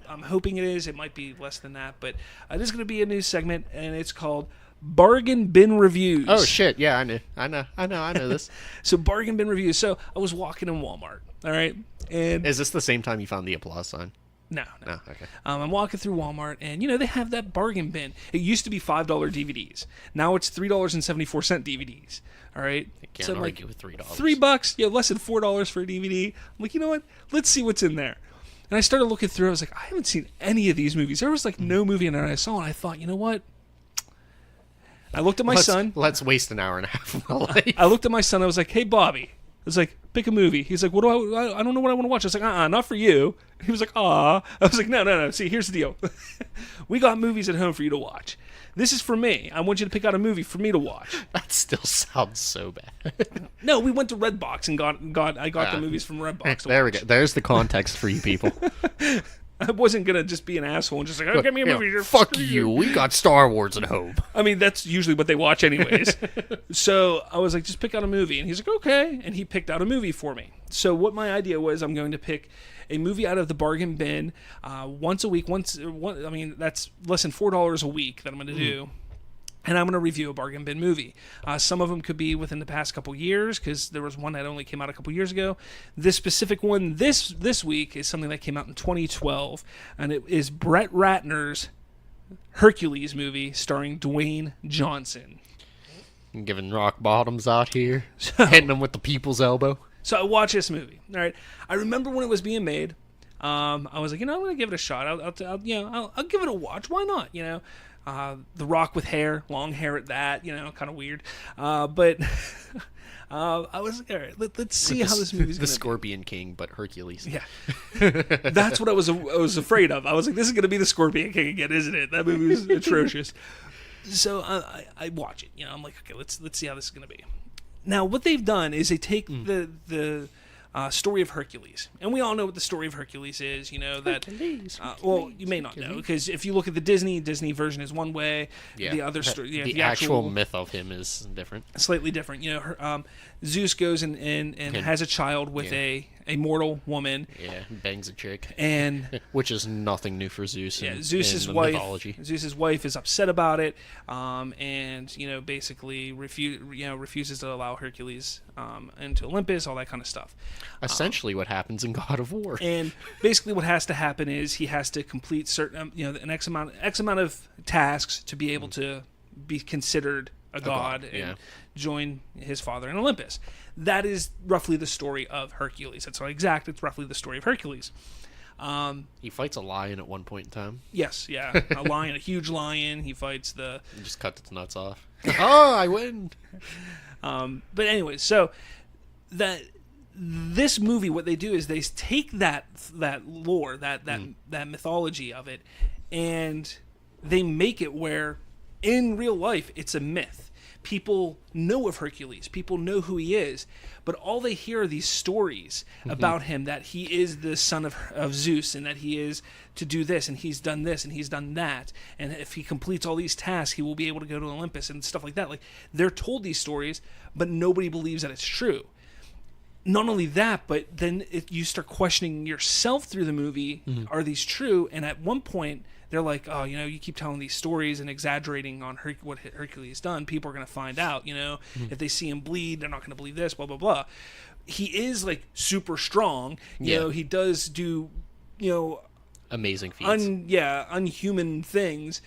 [SPEAKER 3] I'm hoping it is. It might be less than that, but it is going to be a new segment, and it's called Bargain Bin Reviews.
[SPEAKER 2] Oh shit! Yeah, I know this.
[SPEAKER 3] So Bargain Bin Reviews. So I was walking in Walmart. All right, and
[SPEAKER 2] is this the same time you found the applause sign?
[SPEAKER 3] No.
[SPEAKER 2] Okay.
[SPEAKER 3] I'm walking through Walmart, and they have that bargain bin. It used to be $5 DVDs. Now it's $3.74 DVDs. All right.
[SPEAKER 2] You can't argue with $3.
[SPEAKER 3] $3. Yeah, less than $4 for a DVD. I'm like, you know what? Let's see what's in there. And I started looking through. I was like, I haven't seen any of these movies. There was like no movie in there I saw, and I thought, you know what? I looked at my son.
[SPEAKER 2] Let's waste an hour and a half of my life.
[SPEAKER 3] I looked at my son. I was like, hey, Bobby. I was like, pick a movie. He's like, I don't know what I want to watch. I was like, not for you. He was like, I was like, no. See, here's the deal. We got movies at home for you to watch. This is for me. I want you to pick out a movie for me to watch.
[SPEAKER 2] That still sounds so bad.
[SPEAKER 3] No, we went to Redbox and I got the movies from Redbox.
[SPEAKER 2] There we go. There's the context for you people.
[SPEAKER 3] I wasn't going to just be an asshole and just like, give me a movie.
[SPEAKER 2] Fuck you. We got Star Wars at home.
[SPEAKER 3] I mean, that's usually what they watch anyways. So I was like, just pick out a movie. And he's like, okay. And he picked out a movie for me. So what my idea was, I'm going to pick a movie out of the bargain bin once a week. I mean, that's less than $4 a week that I'm going to do. And I'm going to review a bargain bin movie. Some of them could be within the past couple years, because there was one that only came out a couple years ago. This specific one this week is something that came out in 2012, and it is Brett Ratner's Hercules movie starring Dwayne Johnson.
[SPEAKER 2] Giving rock bottoms out here, hitting them with the people's elbow.
[SPEAKER 3] So I watched this movie. All right, I remember when it was being made. I was like, I'm going to give it a shot. I'll give it a watch. Why not? The Rock with hair, long hair at that, kind of weird. But I was like, all right, let's see how this movie's going to be.
[SPEAKER 2] The Scorpion King, but Hercules.
[SPEAKER 3] Yeah. That's what I was afraid of. I was like, this is going to be the Scorpion King again, isn't it? That movie was atrocious. So I watch it. I'm like, okay, let's see how this is going to be. Now, what they've done is they take the story of Hercules, and we all know what the story of Hercules is. That.
[SPEAKER 2] Hercules.
[SPEAKER 3] Well, you may not know, because if you look at the Disney version is one way.
[SPEAKER 2] Yeah.
[SPEAKER 3] The other story,
[SPEAKER 2] the actual myth of him is different.
[SPEAKER 3] Slightly different. Zeus goes and has a child with a mortal woman.
[SPEAKER 2] Yeah, bangs a chick.
[SPEAKER 3] And
[SPEAKER 2] which is nothing new for Zeus.
[SPEAKER 3] Yeah,
[SPEAKER 2] in
[SPEAKER 3] Zeus's
[SPEAKER 2] the
[SPEAKER 3] wife.
[SPEAKER 2] mythology.
[SPEAKER 3] Zeus's wife is upset about it, and basically refuses to allow Hercules into Olympus, all that kind of stuff.
[SPEAKER 2] Essentially, what happens in God of War.
[SPEAKER 3] And basically, what has to happen is he has to complete certain, an X amount of tasks to be able to be considered a god and join his father in Olympus. That is roughly the story of Hercules. That's not exact. It's roughly the story of Hercules.
[SPEAKER 2] He fights a lion at one point in time.
[SPEAKER 3] Yes, yeah, a lion, a huge lion. He fights the.
[SPEAKER 2] He just cuts its nuts off. Oh, I win.
[SPEAKER 3] But anyway, so this movie, what they do is they take that lore, that mythology of it, and they make it where in real life it's a myth. People know of Hercules. People know who he is. But all they hear are these stories about him, that he is the son of Zeus, and that he is to do this, and he's done this, and he's done that. And if he completes all these tasks, he will be able to go to Olympus and stuff like that. Like, they're told these stories, but nobody believes that it's true. Not only that, but then you start questioning yourself through the movie. Are these true? And at one point, they're like, oh, you keep telling these stories and exaggerating on what Hercules done. People are going to find out, if they see him bleed, they're not going to believe this, blah, blah, blah. He is, like, super strong. You know, he does do,
[SPEAKER 2] amazing feats.
[SPEAKER 3] Unhuman things.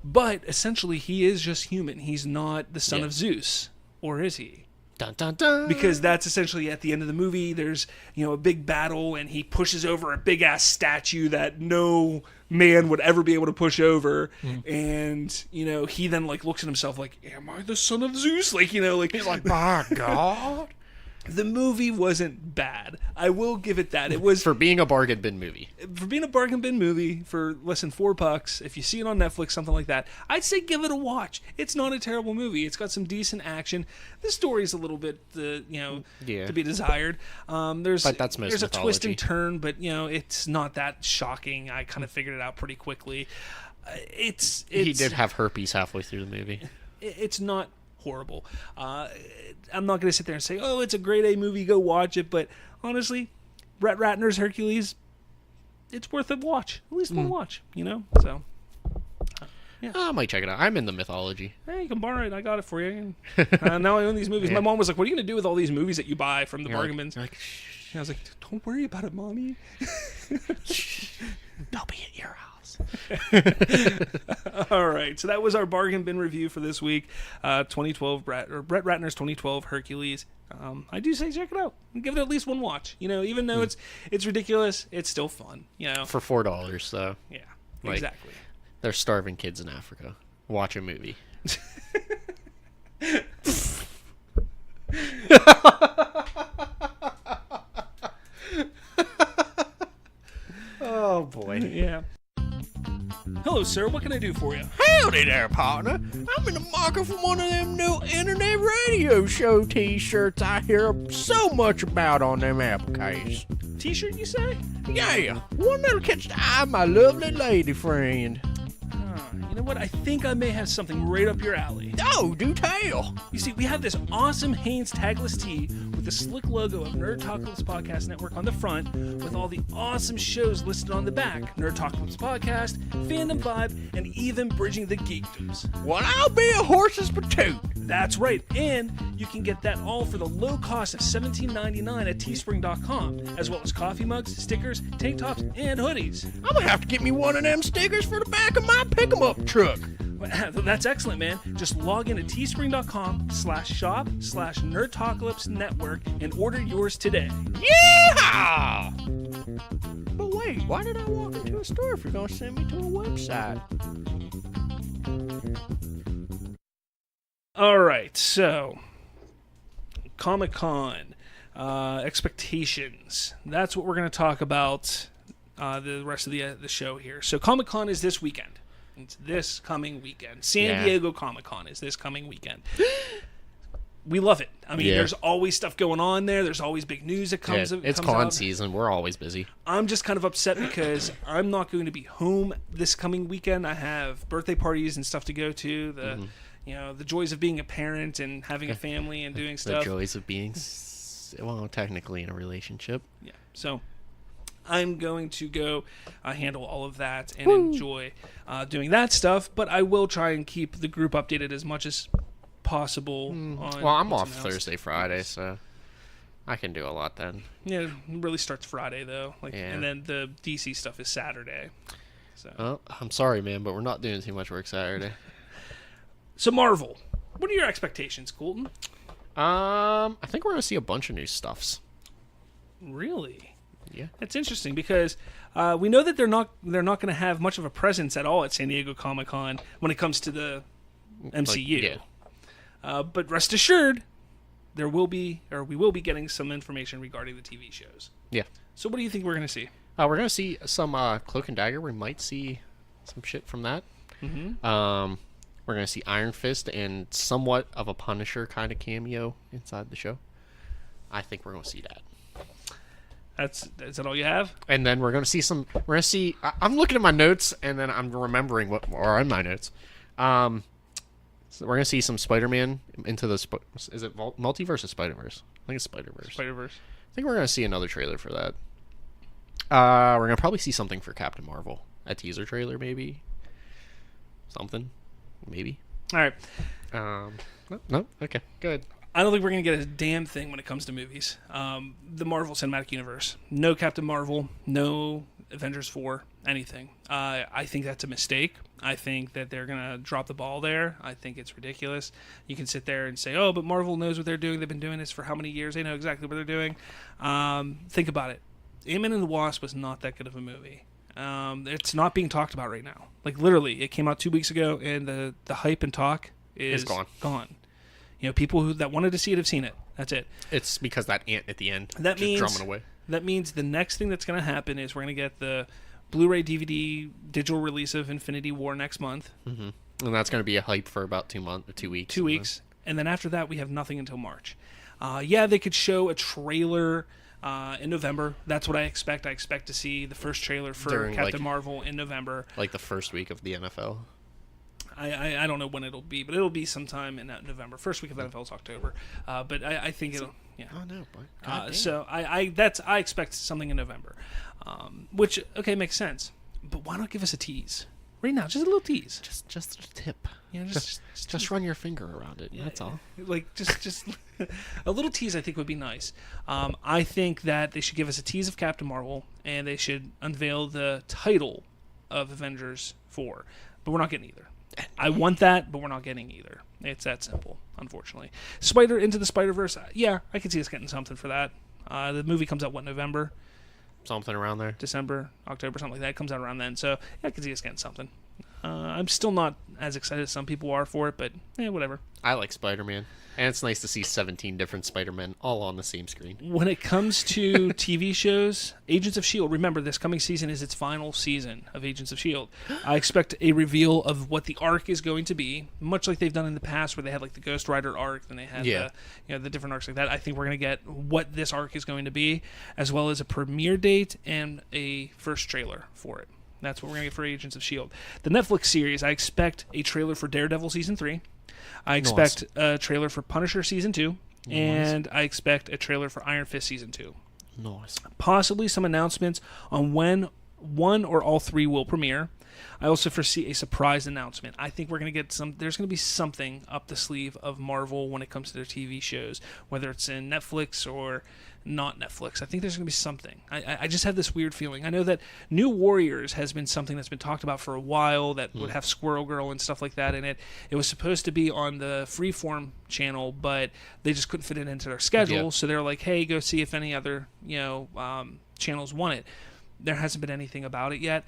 [SPEAKER 3] But essentially, he is just human. He's not the son of Zeus. Or is he?
[SPEAKER 2] Dun, dun, dun.
[SPEAKER 3] Because that's essentially at the end of the movie, there's, a big battle, and he pushes over a big-ass statue that no man would ever be able to push over. And, he then, like, looks at himself like, am I the son of Zeus? Like,
[SPEAKER 2] he's like, my God.
[SPEAKER 3] The movie wasn't bad. I will give it that. It was
[SPEAKER 2] for being a bargain bin movie.
[SPEAKER 3] For being a bargain bin movie for less than $4. If you see it on Netflix, something like that, I'd say give it a watch. It's not a terrible movie. It's got some decent action. The story's a little bit, to be desired. But there's a twist and turn, but it's not that shocking. I kind of figured it out pretty quickly. He did have herpes halfway through the movie. It's not horrible. I'm not going to sit there and say, oh, it's a grade A movie, go watch it, but honestly, Brett Ratner's Hercules, it's worth a watch. At least one watch, so yeah. I might check it out. I'm in the mythology. Hey, you can borrow it. I got it for you. Now I own these movies. Yeah. My mom was like, what are you going to do with all these movies that you buy from the bargain bins? I was like, don't worry about it, Mommy. They'll be at your house. All right, so that was our bargain bin review for this week. 2012 Brett Ratner's 2012 Hercules. I do say check it out. Give it at least one watch. Even though it's ridiculous, it's still fun. For $4 though. Yeah, exactly. They're starving kids in Africa. Watch a movie. Oh boy. Yeah. Hello, sir. What can I do for you? Howdy there, partner. I'm in the market for one of them new internet radio show T-shirts I hear so much about on them applications. T-shirt, you say? Yeah, one that'll catch the eye of my lovely lady friend. You know what? I think I may have something right up your alley. Oh, do tell. You see, we have this awesome Hanes tagless tee with the slick logo of Nerdtalkalypse Podcast Network on the front with all the awesome shows listed on the back. Nerdtalkalypse Podcast, Fandom Vibe, and even Bridging the Geekdoms. Well, I'll be a horse's patoot. That's right. And you can get that all for the low cost of $17.99 at teespring.com, as well as coffee mugs, stickers, tank tops, and hoodies. I'm going to have to get me one of them stickers for the back of my pick-em-up truck. That's excellent, man. Just log in to teespring.com/shop/Nerdtalkalypse Network and order yours today. Yeah! But wait, why did I walk into a store if you're going to send me to a website? All right, so Comic-Con expectations. That's what we're going to talk about the rest of the show here. So Comic-Con is this weekend. It's this coming weekend. San Diego Comic-Con is this coming weekend. We love it. I mean, there's always stuff going on there. There's always big news that comes out. It's con season. We're always busy. I'm just kind of upset because I'm not going to be home this coming weekend. I have birthday parties and stuff to go to. The joys of being a parent and having a family and doing stuff. The joys of being, technically in a relationship. Yeah. So I'm going to go handle all of that and enjoy doing that stuff, but I will try and keep the group updated as much as possible. I'm off Thursday, Friday, so I can do a lot then. Yeah, it really starts Friday, though. And then the DC stuff is Saturday. So. Well, I'm sorry, man, but we're not doing too much work Saturday. So Marvel, what are your expectations, Colton? I think we're going to see a bunch of new stuffs. Really? Yeah, it's interesting because we know that they're not going to have much of a presence at all at San Diego Comic-Con when it comes to the MCU. But rest assured, we will be getting some information regarding the TV shows. Yeah. So what do you think we're going to see? We're going to see some Cloak and Dagger. We might see some shit from that. Mm-hmm. We're going to see Iron Fist and somewhat of a Punisher kind of cameo inside the show. I think we're going to see that. Is that all you have? And then we're going to see some. We're going to see. I'm looking at my notes, and then I'm remembering what are in my notes. So we're going to see some Spider-Man into the. Is it Multiverse or Spider-Verse? I think it's Spider-Verse. Spider-Verse. I think we're going to see another trailer for that. We're going to probably see something for Captain Marvel. A teaser trailer, maybe. Something, maybe. All right. No. Okay. Good. I don't think we're going to get a damn thing when it comes to movies. The Marvel Cinematic Universe. No Captain Marvel. No Avengers 4. Anything. I think that's a mistake. I think that they're going to drop the ball there. I think it's ridiculous. You can sit there and say, oh, but Marvel knows what they're doing. They've been doing this for how many years? They know exactly what they're doing. Think about it. Ant-Man and the Wasp was not that good of a movie. It's not being talked about right now. Like, literally, it came out 2 weeks ago, and the hype and talk is gone. People that wanted to see it have seen it. That's it.
[SPEAKER 2] It's because that ant at the end
[SPEAKER 3] That
[SPEAKER 2] just
[SPEAKER 3] means
[SPEAKER 2] drumming away.
[SPEAKER 3] That means the next thing that's going to happen is we're going to get the Blu-ray DVD digital release of Infinity War next month.
[SPEAKER 2] Mm-hmm. And that's going to be a hype for about 2 weeks.
[SPEAKER 3] 2 weeks. And then after that, we have nothing until March. They could show a trailer in November. That's what I expect. I expect to see the first trailer for Captain Marvel in November.
[SPEAKER 2] Like the first week of the NFL.
[SPEAKER 3] I don't know when it'll be, but it'll be sometime in November. First week of NFL is October. But I think it'll... Yeah.
[SPEAKER 2] Oh no, boy.
[SPEAKER 3] So I expect something in November, which makes sense. But why not give us a tease right now? Just a little tease.
[SPEAKER 2] Just a tip.
[SPEAKER 3] Just
[SPEAKER 2] run your finger around it. Yeah, that's all.
[SPEAKER 3] Like just a little tease. I think would be nice. I think that they should give us a tease of Captain Marvel, and they should unveil the title of Avengers 4. But we're not getting either. I want that, but we're not getting either. It's that simple, unfortunately. Into the Spider-Verse, I could see us getting something for that. The movie comes out, November?
[SPEAKER 2] Something around there.
[SPEAKER 3] December, October, something like that. It comes out around then, so I could see us getting something. I'm still not as excited as some people are for it, but whatever.
[SPEAKER 2] I like Spider-Man, and it's nice to see 17 different Spider-Men all on the same screen.
[SPEAKER 3] When it comes to TV shows, Agents of S.H.I.E.L.D., remember, this coming season is its final season of Agents of S.H.I.E.L.D. I expect a reveal of what the arc is going to be, much like they've done in the past where they had like the Ghost Rider arc, then they had the different arcs like that. I think we're going to get what this arc is going to be, as well as a premiere date and a first trailer for it. That's what we're going to get for Agents of S.H.I.E.L.D. The Netflix series, I expect a trailer for Daredevil Season 3. I expect a trailer for Punisher Season 2. Nice. And I expect a trailer for Iron Fist Season 2.
[SPEAKER 2] Nice.
[SPEAKER 3] Possibly some announcements on when one or all three will premiere. I also foresee a surprise announcement. I think we're going to get there's going to be something up the sleeve of Marvel when it comes to their TV shows, whether it's in Netflix or not Netflix. I think there's going to be something. I just have this weird feeling. I know that New Warriors has been something that's been talked about for a while that would have Squirrel Girl and stuff like that in it. It was supposed to be on the Freeform channel, but they just couldn't fit it into their schedule. Yeah. So they're like, hey, go see if any other channels want it. There hasn't been anything about it yet.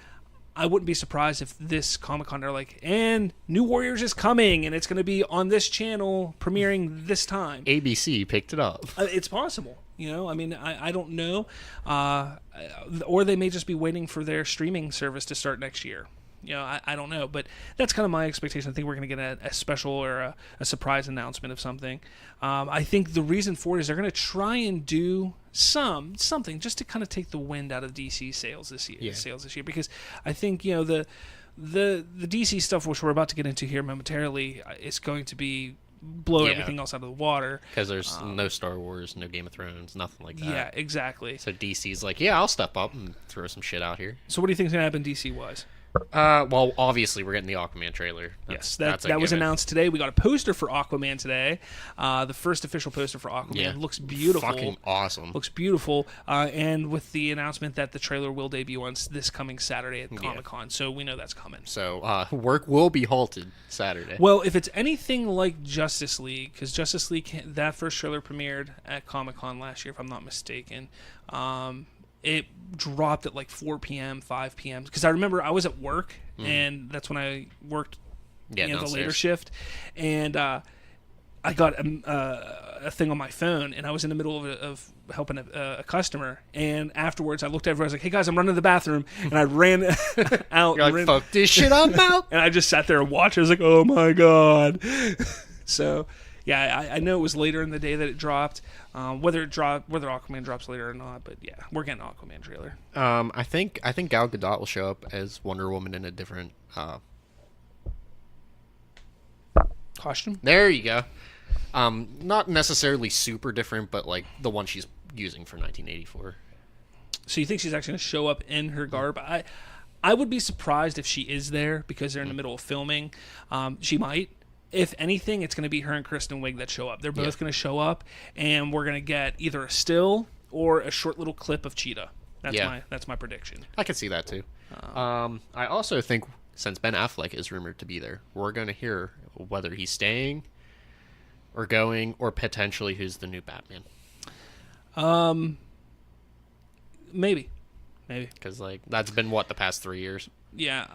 [SPEAKER 3] I wouldn't be surprised if this Comic-Con they're like, and New Warriors is coming, and it's going to be on this channel premiering this time.
[SPEAKER 2] ABC picked it up.
[SPEAKER 3] It's possible. I mean, I don't know. Or they may just be waiting for their streaming service to start next year. I don't know. But that's kind of my expectation. I think we're going to get a special or a surprise announcement of something. I think the reason for it is they're going to try and do something just to kind of take the wind out of DC sales this year.
[SPEAKER 2] Yeah.
[SPEAKER 3] Because I think, the DC stuff, which we're about to get into here momentarily, is going to be blow everything else out of the water.
[SPEAKER 2] Because there's no Star Wars, no Game of Thrones, nothing like that.
[SPEAKER 3] Yeah, exactly.
[SPEAKER 2] So DC's like, I'll step up and throw some shit out here.
[SPEAKER 3] So what do you think is going to happen DC-wise?
[SPEAKER 2] Well, obviously we're getting the Aquaman trailer.
[SPEAKER 3] That was announced today. We got a poster for Aquaman today. The first official poster for Aquaman. Looks beautiful.
[SPEAKER 2] Fucking awesome.
[SPEAKER 3] Looks beautiful. And with the announcement that the trailer will debut on this coming Saturday at Comic-Con. So we know that's coming.
[SPEAKER 2] So work will be halted Saturday.
[SPEAKER 3] Well, if it's anything like Justice League, because Justice League, that first trailer premiered at Comic-Con last year, if I'm not mistaken. It dropped at like 4 p.m., 5 p.m. Because I remember I was at work, and that's when I worked the later shift. And I got a thing on my phone, and I was in the middle of helping a customer. And afterwards, I looked at everyone. I was like, hey, guys, I'm running to the bathroom. And I ran out.
[SPEAKER 2] You're like, fuck this shit, I'm out.
[SPEAKER 3] And I just sat there and watched. I was like, oh, my God. So... yeah, I know it was later in the day that it dropped. Whether Aquaman drops later or not, but yeah, we're getting an Aquaman trailer.
[SPEAKER 2] I think Gal Gadot will show up as Wonder Woman in a different
[SPEAKER 3] costume.
[SPEAKER 2] There you go. Not necessarily super different, but like the one she's using for 1984.
[SPEAKER 3] So you think she's actually going to show up in her garb? I would be surprised if she is there because they're in the middle of filming. She might. If anything, it's going to be her and Kristen Wiig that show up. They're both going to show up, and we're going to get either a still or a short little clip of Cheetah. That's my prediction.
[SPEAKER 2] I can see that too. I also think since Ben Affleck is rumored to be there, we're going to hear whether he's staying or going, or potentially who's the new Batman.
[SPEAKER 3] Maybe. Maybe.
[SPEAKER 2] Because, like, that's been, the past 3 years?
[SPEAKER 3] Yeah.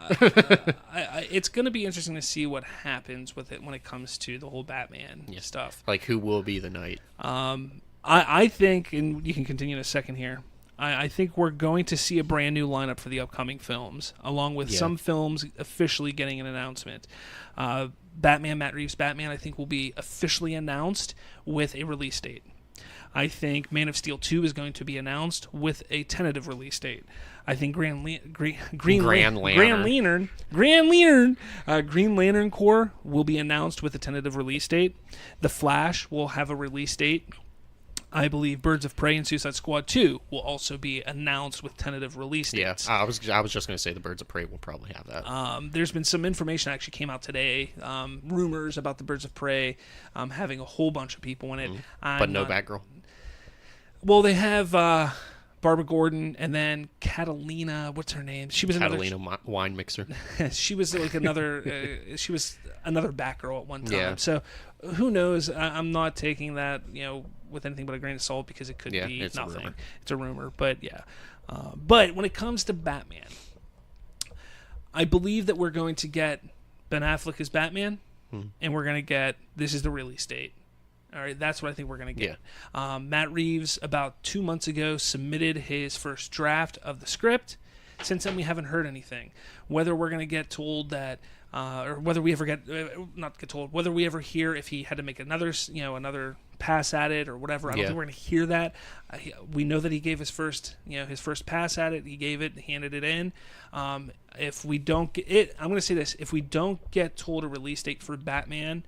[SPEAKER 3] It's going to be interesting to see what happens with it when it comes to the whole Batman stuff.
[SPEAKER 2] Like, who will be the Knight?
[SPEAKER 3] I think, and you can continue in a second here, I think we're going to see a brand new lineup for the upcoming films, along with some films officially getting an announcement. Batman, Matt Reeves' Batman, I think will be officially announced with a release date. I think Man of Steel 2 is going to be announced with a tentative release date. I think Green Lantern Corps will be announced with a tentative release date. The Flash will have a release date. I believe Birds of Prey and Suicide Squad 2 will also be announced with tentative release dates.
[SPEAKER 2] Yeah, I was just going to say the Birds of Prey will probably have that.
[SPEAKER 3] There's been some information that actually came out today, rumors about the Birds of Prey having a whole bunch of people in it.
[SPEAKER 2] But no Batgirl?
[SPEAKER 3] Well, they have Barbara Gordon and then Catalina, what's her name? She was
[SPEAKER 2] Catalina Wine Mixer.
[SPEAKER 3] She was like another she was another Batgirl at one time.
[SPEAKER 2] Yeah.
[SPEAKER 3] So who knows? I'm not taking that, with anything but a grain of salt because it could be
[SPEAKER 2] it's
[SPEAKER 3] nothing.
[SPEAKER 2] A rumor.
[SPEAKER 3] It's a rumor, but yeah. But when it comes to Batman, I believe that we're going to get Ben Affleck as Batman, and we're going to get this is the release date. All right, that's what I think we're going to get. Yeah. Matt Reeves, about 2 months ago, submitted his first draft of the script. Since then, we haven't heard anything. Whether we're going to get told that, or whether we ever not get told, whether we ever hear if he had to make another pass at it or whatever. I don't think we're going to hear that. We know that he gave his first pass at it. He gave it, handed it in. If we don't get it, I'm going to say this: if we don't get told a release date for Batman,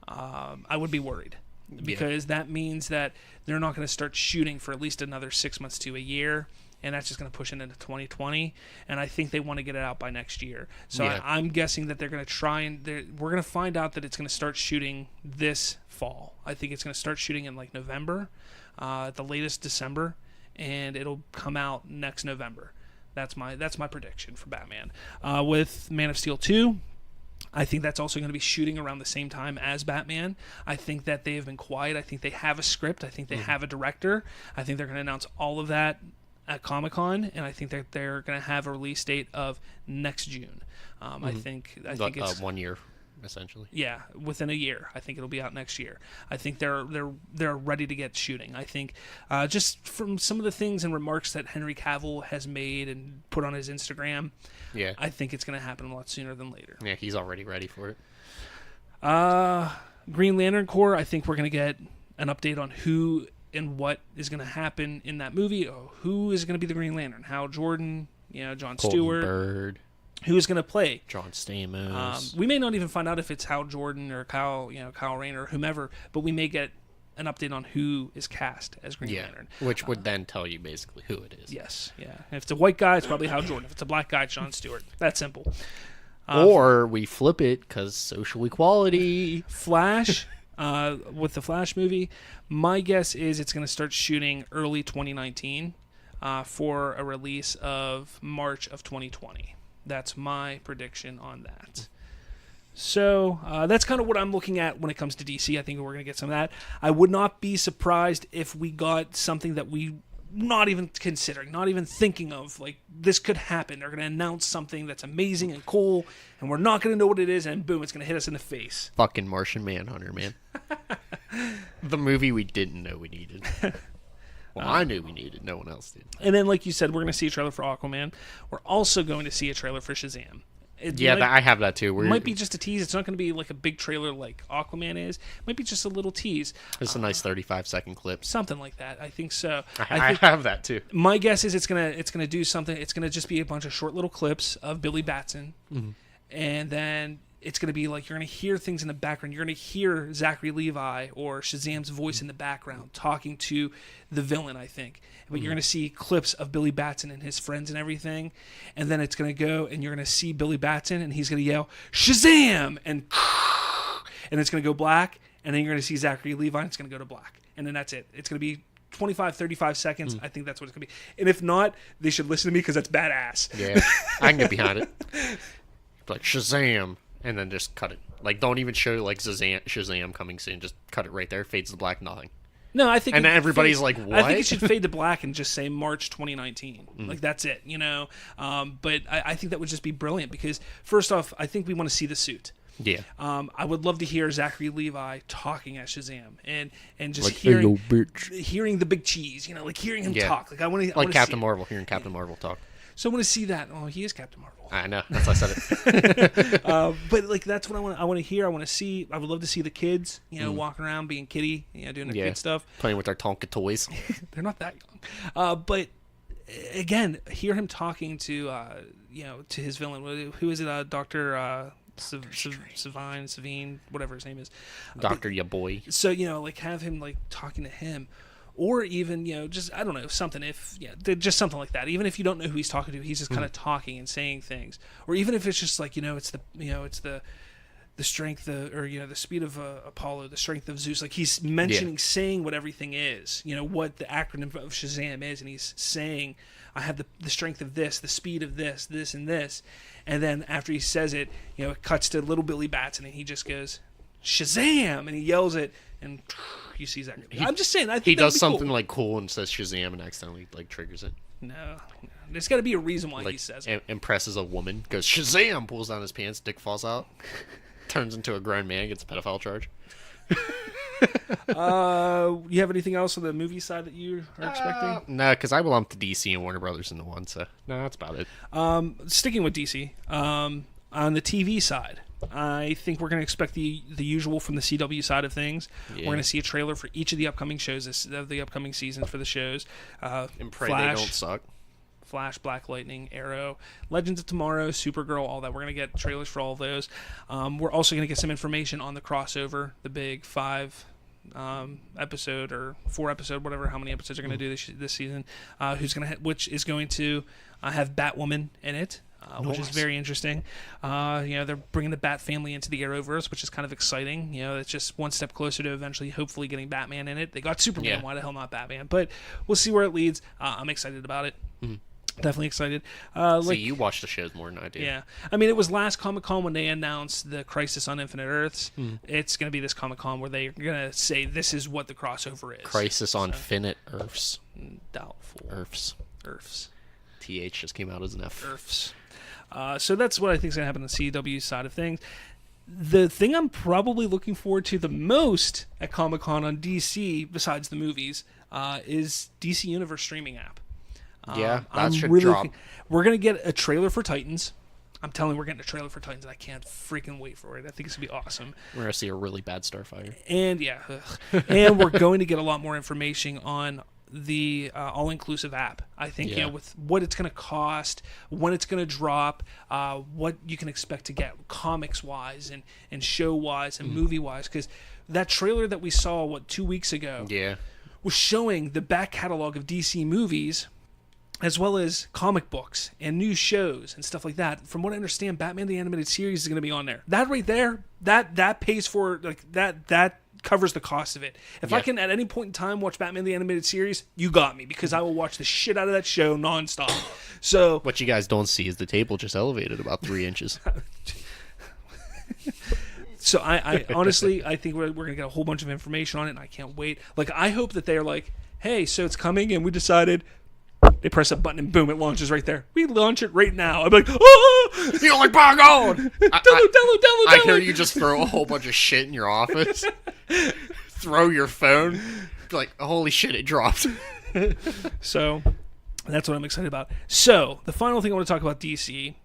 [SPEAKER 3] I would be worried. Because that means that they're not going to start shooting for at least another 6 months to a year, and that's just going to push it into 2020. And I think they want to get it out by next year. So I'm guessing that they're going to try and we're going to find out that it's going to start shooting this fall. I think it's going to start shooting in like November, at the latest December, and it'll come out next November. That's my prediction for Batman. With Man of Steel 2. I think that's also going to be shooting around the same time as Batman. I think that they have been quiet. I think they have a script. I think they have a director. I think they're going to announce all of that at Comic-Con, and I think that they're going to have a release date of next June. I think it's
[SPEAKER 2] 1 year, essentially.
[SPEAKER 3] Yeah, within a year. I think it'll be out next year. I think they're ready to get shooting. I think just from some of the things and remarks that Henry Cavill has made and put on his Instagram, I think it's going to happen a lot sooner than later.
[SPEAKER 2] Yeah, he's already ready for it.
[SPEAKER 3] Green Lantern Corps, I think we're going to get an update on who and what is going to happen in that movie. Who is going to be the Green Lantern? Hal Jordan, John
[SPEAKER 2] Colton
[SPEAKER 3] Stewart.
[SPEAKER 2] Bird.
[SPEAKER 3] Who's going to play?
[SPEAKER 2] John Stamos.
[SPEAKER 3] We may not even find out if it's Hal Jordan or Kyle Rayner or whomever, but we may get an update on who is cast as Green Lantern.
[SPEAKER 2] Which would then tell you basically who it is.
[SPEAKER 3] Yes, yeah. If it's a white guy, it's probably Hal Jordan. If it's a black guy, it's John Stewart. That's simple.
[SPEAKER 2] Or we flip it because social equality.
[SPEAKER 3] Flash, with the Flash movie, my guess is it's going to start shooting early 2019 for a release of March of 2020. That's my prediction on that. So that's kind of what I'm looking at when it comes to DC. I think we're going to get some of that. I would not be surprised if we got something that we not even considering, not even thinking of. Like, this could happen. They're going to announce something that's amazing and cool, and we're not going to know what it is, and boom, it's going to hit us in the face.
[SPEAKER 2] Fucking Martian Manhunter, man. The movie we didn't know we needed. Well, I knew we needed. No one else did.
[SPEAKER 3] And then, like you said, we're going to see a trailer for Aquaman. We're also going to see a trailer for Shazam.
[SPEAKER 2] I have that too.
[SPEAKER 3] It might be just a tease. It's not going to be like a big trailer like Aquaman is. It might be just a little tease.
[SPEAKER 2] It's a nice 35-second clip.
[SPEAKER 3] Something like that. I think so.
[SPEAKER 2] I have that too.
[SPEAKER 3] My guess is it's gonna do something. It's gonna just be a bunch of short little clips of Billy Batson, and then it's going to be like you're going to hear things in the background. You're going to hear Zachary Levi or Shazam's voice in the background talking to the villain, I think. But you're going to see clips of Billy Batson and his friends and everything. And then it's going to go and you're going to see Billy Batson and he's going to yell, Shazam! And it's going to go black. And then you're going to see Zachary Levi and it's going to go to black. And then that's it. It's going to be 25, 35 seconds. I think that's what it's going to be. And if not, they should listen to me because that's badass.
[SPEAKER 2] Yeah, I can get behind it. Like, Shazam! And then just cut it. Like, don't even show, like, Shazam coming soon. Just cut it right there. Fades to black, nothing.
[SPEAKER 3] No, I think...
[SPEAKER 2] And everybody's like, what?
[SPEAKER 3] I think it should fade to black and just say March 2019. Like, that's it, you know? But I think that would just be brilliant because, first off, I think we want to see the suit.
[SPEAKER 2] Yeah.
[SPEAKER 3] I would love to hear Zachary Levi talking as Shazam and just
[SPEAKER 2] like, hearing
[SPEAKER 3] the big cheese, you know, like hearing him talk. Like I want to
[SPEAKER 2] like Captain Marvel, hearing Captain Marvel talk.
[SPEAKER 3] So I want to see that. Oh, he is Captain Marvel.
[SPEAKER 2] I know. That's why I said it.
[SPEAKER 3] But like that's what I want to hear. I want to see. I would love to see the kids, you know, walking around being kitty, you know, doing their kid stuff,
[SPEAKER 2] playing with their Tonka toys.
[SPEAKER 3] They're not that young. But again, hear him talking to you know, to his villain. Who is it? Dr. Savine, whatever his name is.
[SPEAKER 2] Dr. Ya Boy.
[SPEAKER 3] So, you know, like have him like talking to him. Or even, you know, just, I don't know, something just something like that. Even if you don't know who he's talking to, he's just kind of talking and saying things. Or even if it's just like, it's the strength or, the speed of Apollo, the strength of Zeus. Like he's mentioning, saying what everything is, what the acronym of Shazam is. And he's saying, I have the strength of this, the speed of this, this, and this. And then after he says it, it cuts to little Billy Batson and he just goes, Shazam! And he yells it, and you see Zachary. I'm just saying, I think
[SPEAKER 2] he does something like cool and says Shazam and accidentally like triggers it.
[SPEAKER 3] No. There's got to be a reason why he says it.
[SPEAKER 2] Impresses a woman, goes Shazam, pulls down his pants, dick falls out, turns into a grown man, gets a pedophile charge.
[SPEAKER 3] You have anything else on the movie side that you are expecting?
[SPEAKER 2] No, because I belong to DC and Warner Brothers into one, so no, that's about it.
[SPEAKER 3] Sticking with DC, on the TV side, I think we're going to expect the usual from the CW side of things. Yeah. We're going to see a trailer for each of the upcoming shows, the upcoming seasons for the shows.
[SPEAKER 2] And pray
[SPEAKER 3] Flash,
[SPEAKER 2] they don't suck.
[SPEAKER 3] Flash, Black Lightning, Arrow, Legends of Tomorrow, Supergirl, all that. We're going to get trailers for all of those. We're also going to get some information on the crossover, the big 5 episode or 4 episode, whatever, how many episodes are going to do this season, which is going to have Batwoman in it. Which is very interesting. They're bringing the Bat family into the Arrowverse, which is kind of exciting. It's just one step closer to eventually, hopefully, getting Batman in it. They got Superman. Yeah. Why the hell not Batman? But we'll see where it leads. I'm excited about it. Mm-hmm. Definitely excited.
[SPEAKER 2] You watch the shows more than I do.
[SPEAKER 3] Yeah. I mean, it was last Comic-Con when they announced the Crisis on Infinite Earths. Mm. It's going to be this Comic-Con where they're going to say this is what the crossover is.
[SPEAKER 2] Crisis on Infinite Earths.
[SPEAKER 3] Doubtful.
[SPEAKER 2] Earths. TH just came out as an F.
[SPEAKER 3] Earths. So that's what I think is going to happen on the CW side of things. The thing I'm probably looking forward to the most at Comic-Con on DC, besides the movies, is DC Universe streaming app.
[SPEAKER 2] That should drop.
[SPEAKER 3] We're going to get a trailer for Titans. I'm telling you, we're getting a trailer for Titans, and I can't freaking wait for it. I think it's going to be awesome.
[SPEAKER 2] We're going to see a really bad Starfire.
[SPEAKER 3] And, and we're going to get a lot more information on the all-inclusive app. I think with what it's going to cost, when it's going to drop, what you can expect to get comics-wise and show-wise and movie-wise, because that trailer that we saw 2 weeks ago was showing the back catalog of DC movies as well as comic books and new shows and stuff like that. From what I understand, Batman the Animated Series is going to be on there. That right there, that pays for that covers the cost of it. If I can at any point in time watch Batman the Animated Series, you got me, because I will watch the shit out of that show nonstop. So
[SPEAKER 2] what you guys don't see is the table just elevated about 3 inches.
[SPEAKER 3] So I honestly, I think we're going to get a whole bunch of information on it, and I can't wait. Like, I hope that they're like, hey, so it's coming, and we decided... They press a button and boom, it launches right there. We launch it right now. I'm like, oh!
[SPEAKER 2] You're like, by God!
[SPEAKER 3] Download.
[SPEAKER 2] I hear you just throw a whole bunch of shit in your office. Throw your phone. Like, holy shit, it dropped.
[SPEAKER 3] So, that's what I'm excited about. So, the final thing I want to talk about DC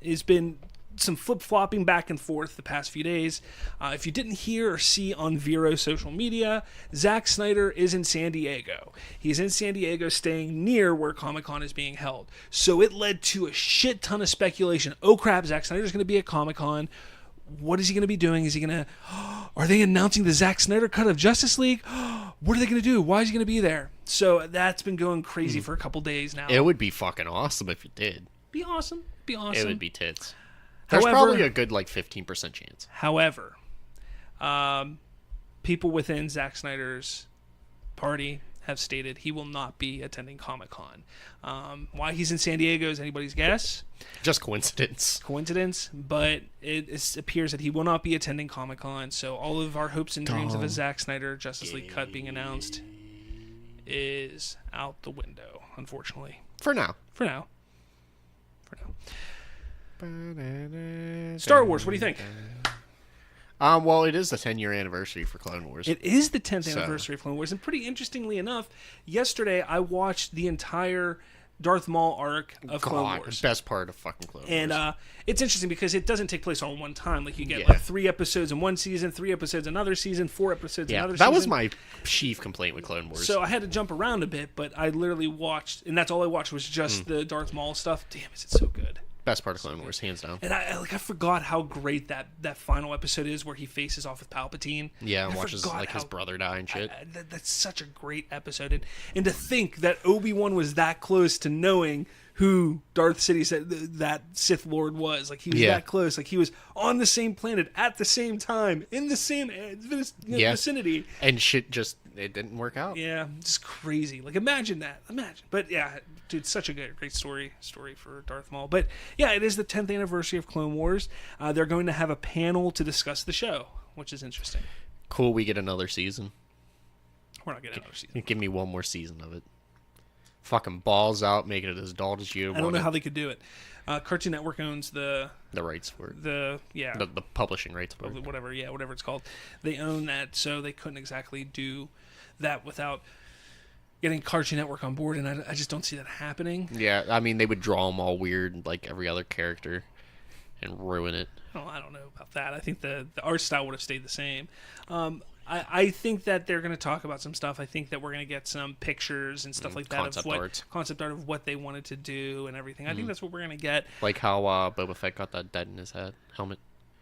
[SPEAKER 3] has been some flip-flopping back and forth the past few days. If you didn't hear or see on Vero's social media, Zack Snyder is in San Diego. He's in San Diego staying near where Comic-Con is being held. So it led to a shit ton of speculation. Oh crap, Zack Snyder's going to be at Comic-Con. What is he going to be doing? Is he going to... Are they announcing the Zack Snyder cut of Justice League? What are they going to do? Why is he going to be there? So that's been going crazy for a couple days now.
[SPEAKER 2] It would be fucking awesome if he did.
[SPEAKER 3] Be awesome.
[SPEAKER 2] It would be tits. There's probably a good 15% chance.
[SPEAKER 3] However, people within Zack Snyder's party have stated he will not be attending Comic-Con. Why he's in San Diego is anybody's guess.
[SPEAKER 2] Just coincidence.
[SPEAKER 3] But it appears that he will not be attending Comic-Con, so all of our hopes and dreams of a Zack Snyder Justice League cut being announced is out the window, unfortunately.
[SPEAKER 2] For now.
[SPEAKER 3] Star Wars, what do you think?
[SPEAKER 2] Well, it is the 10-year anniversary for Clone Wars.
[SPEAKER 3] It is the 10th anniversary of Clone Wars, and pretty interestingly enough, yesterday I watched the entire Darth Maul arc of Clone Wars.
[SPEAKER 2] Best part of fucking Clone Wars.
[SPEAKER 3] And it's interesting because it doesn't take place all in one time. Like, you get like 3 episodes in one season, 3 episodes another season, 4 episodes another season.
[SPEAKER 2] That was my chief complaint with Clone Wars.
[SPEAKER 3] So I had to jump around a bit, but I literally watched, and that's all I watched was just the Darth Maul stuff. Damn, is it so good.
[SPEAKER 2] Best part of Clone Wars, hands down.
[SPEAKER 3] And I forgot how great that final episode is where he faces off with Palpatine.
[SPEAKER 2] Yeah, and watches like his brother die and shit.
[SPEAKER 3] That's such a great episode. And to think that Obi-Wan was that close to knowing who Darth Sidious, that Sith Lord was. Like, he was that close. Like, he was on the same planet at the same time in the same vicinity.
[SPEAKER 2] And shit just, it didn't work out.
[SPEAKER 3] Yeah, just crazy. Like, imagine that. But yeah, dude, such a great story for Darth Maul. But yeah, it is the 10th anniversary of Clone Wars. They're going to have a panel to discuss the show, which is interesting.
[SPEAKER 2] Cool, we get another season.
[SPEAKER 3] We're not getting another season.
[SPEAKER 2] Give me one more season of it. Fucking balls out, making it as adult as you want.
[SPEAKER 3] I don't know how they could do it. Cartoon Network owns the
[SPEAKER 2] rights for it.
[SPEAKER 3] The
[SPEAKER 2] publishing rights for it.
[SPEAKER 3] Whatever it's called. They own that, so they couldn't exactly do that without getting Cartoon Network on board, and I just don't see that happening.
[SPEAKER 2] Yeah, I mean, they would draw them all weird like every other character and ruin it.
[SPEAKER 3] Oh, I don't know about that. I think the art style would have stayed the same. I think that they're going to talk about some stuff. I think that we're going to get some pictures and stuff like that concept art of what they wanted to do and everything. I think that's what we're going to get.
[SPEAKER 2] Like how Boba Fett got that dead in his head helmet.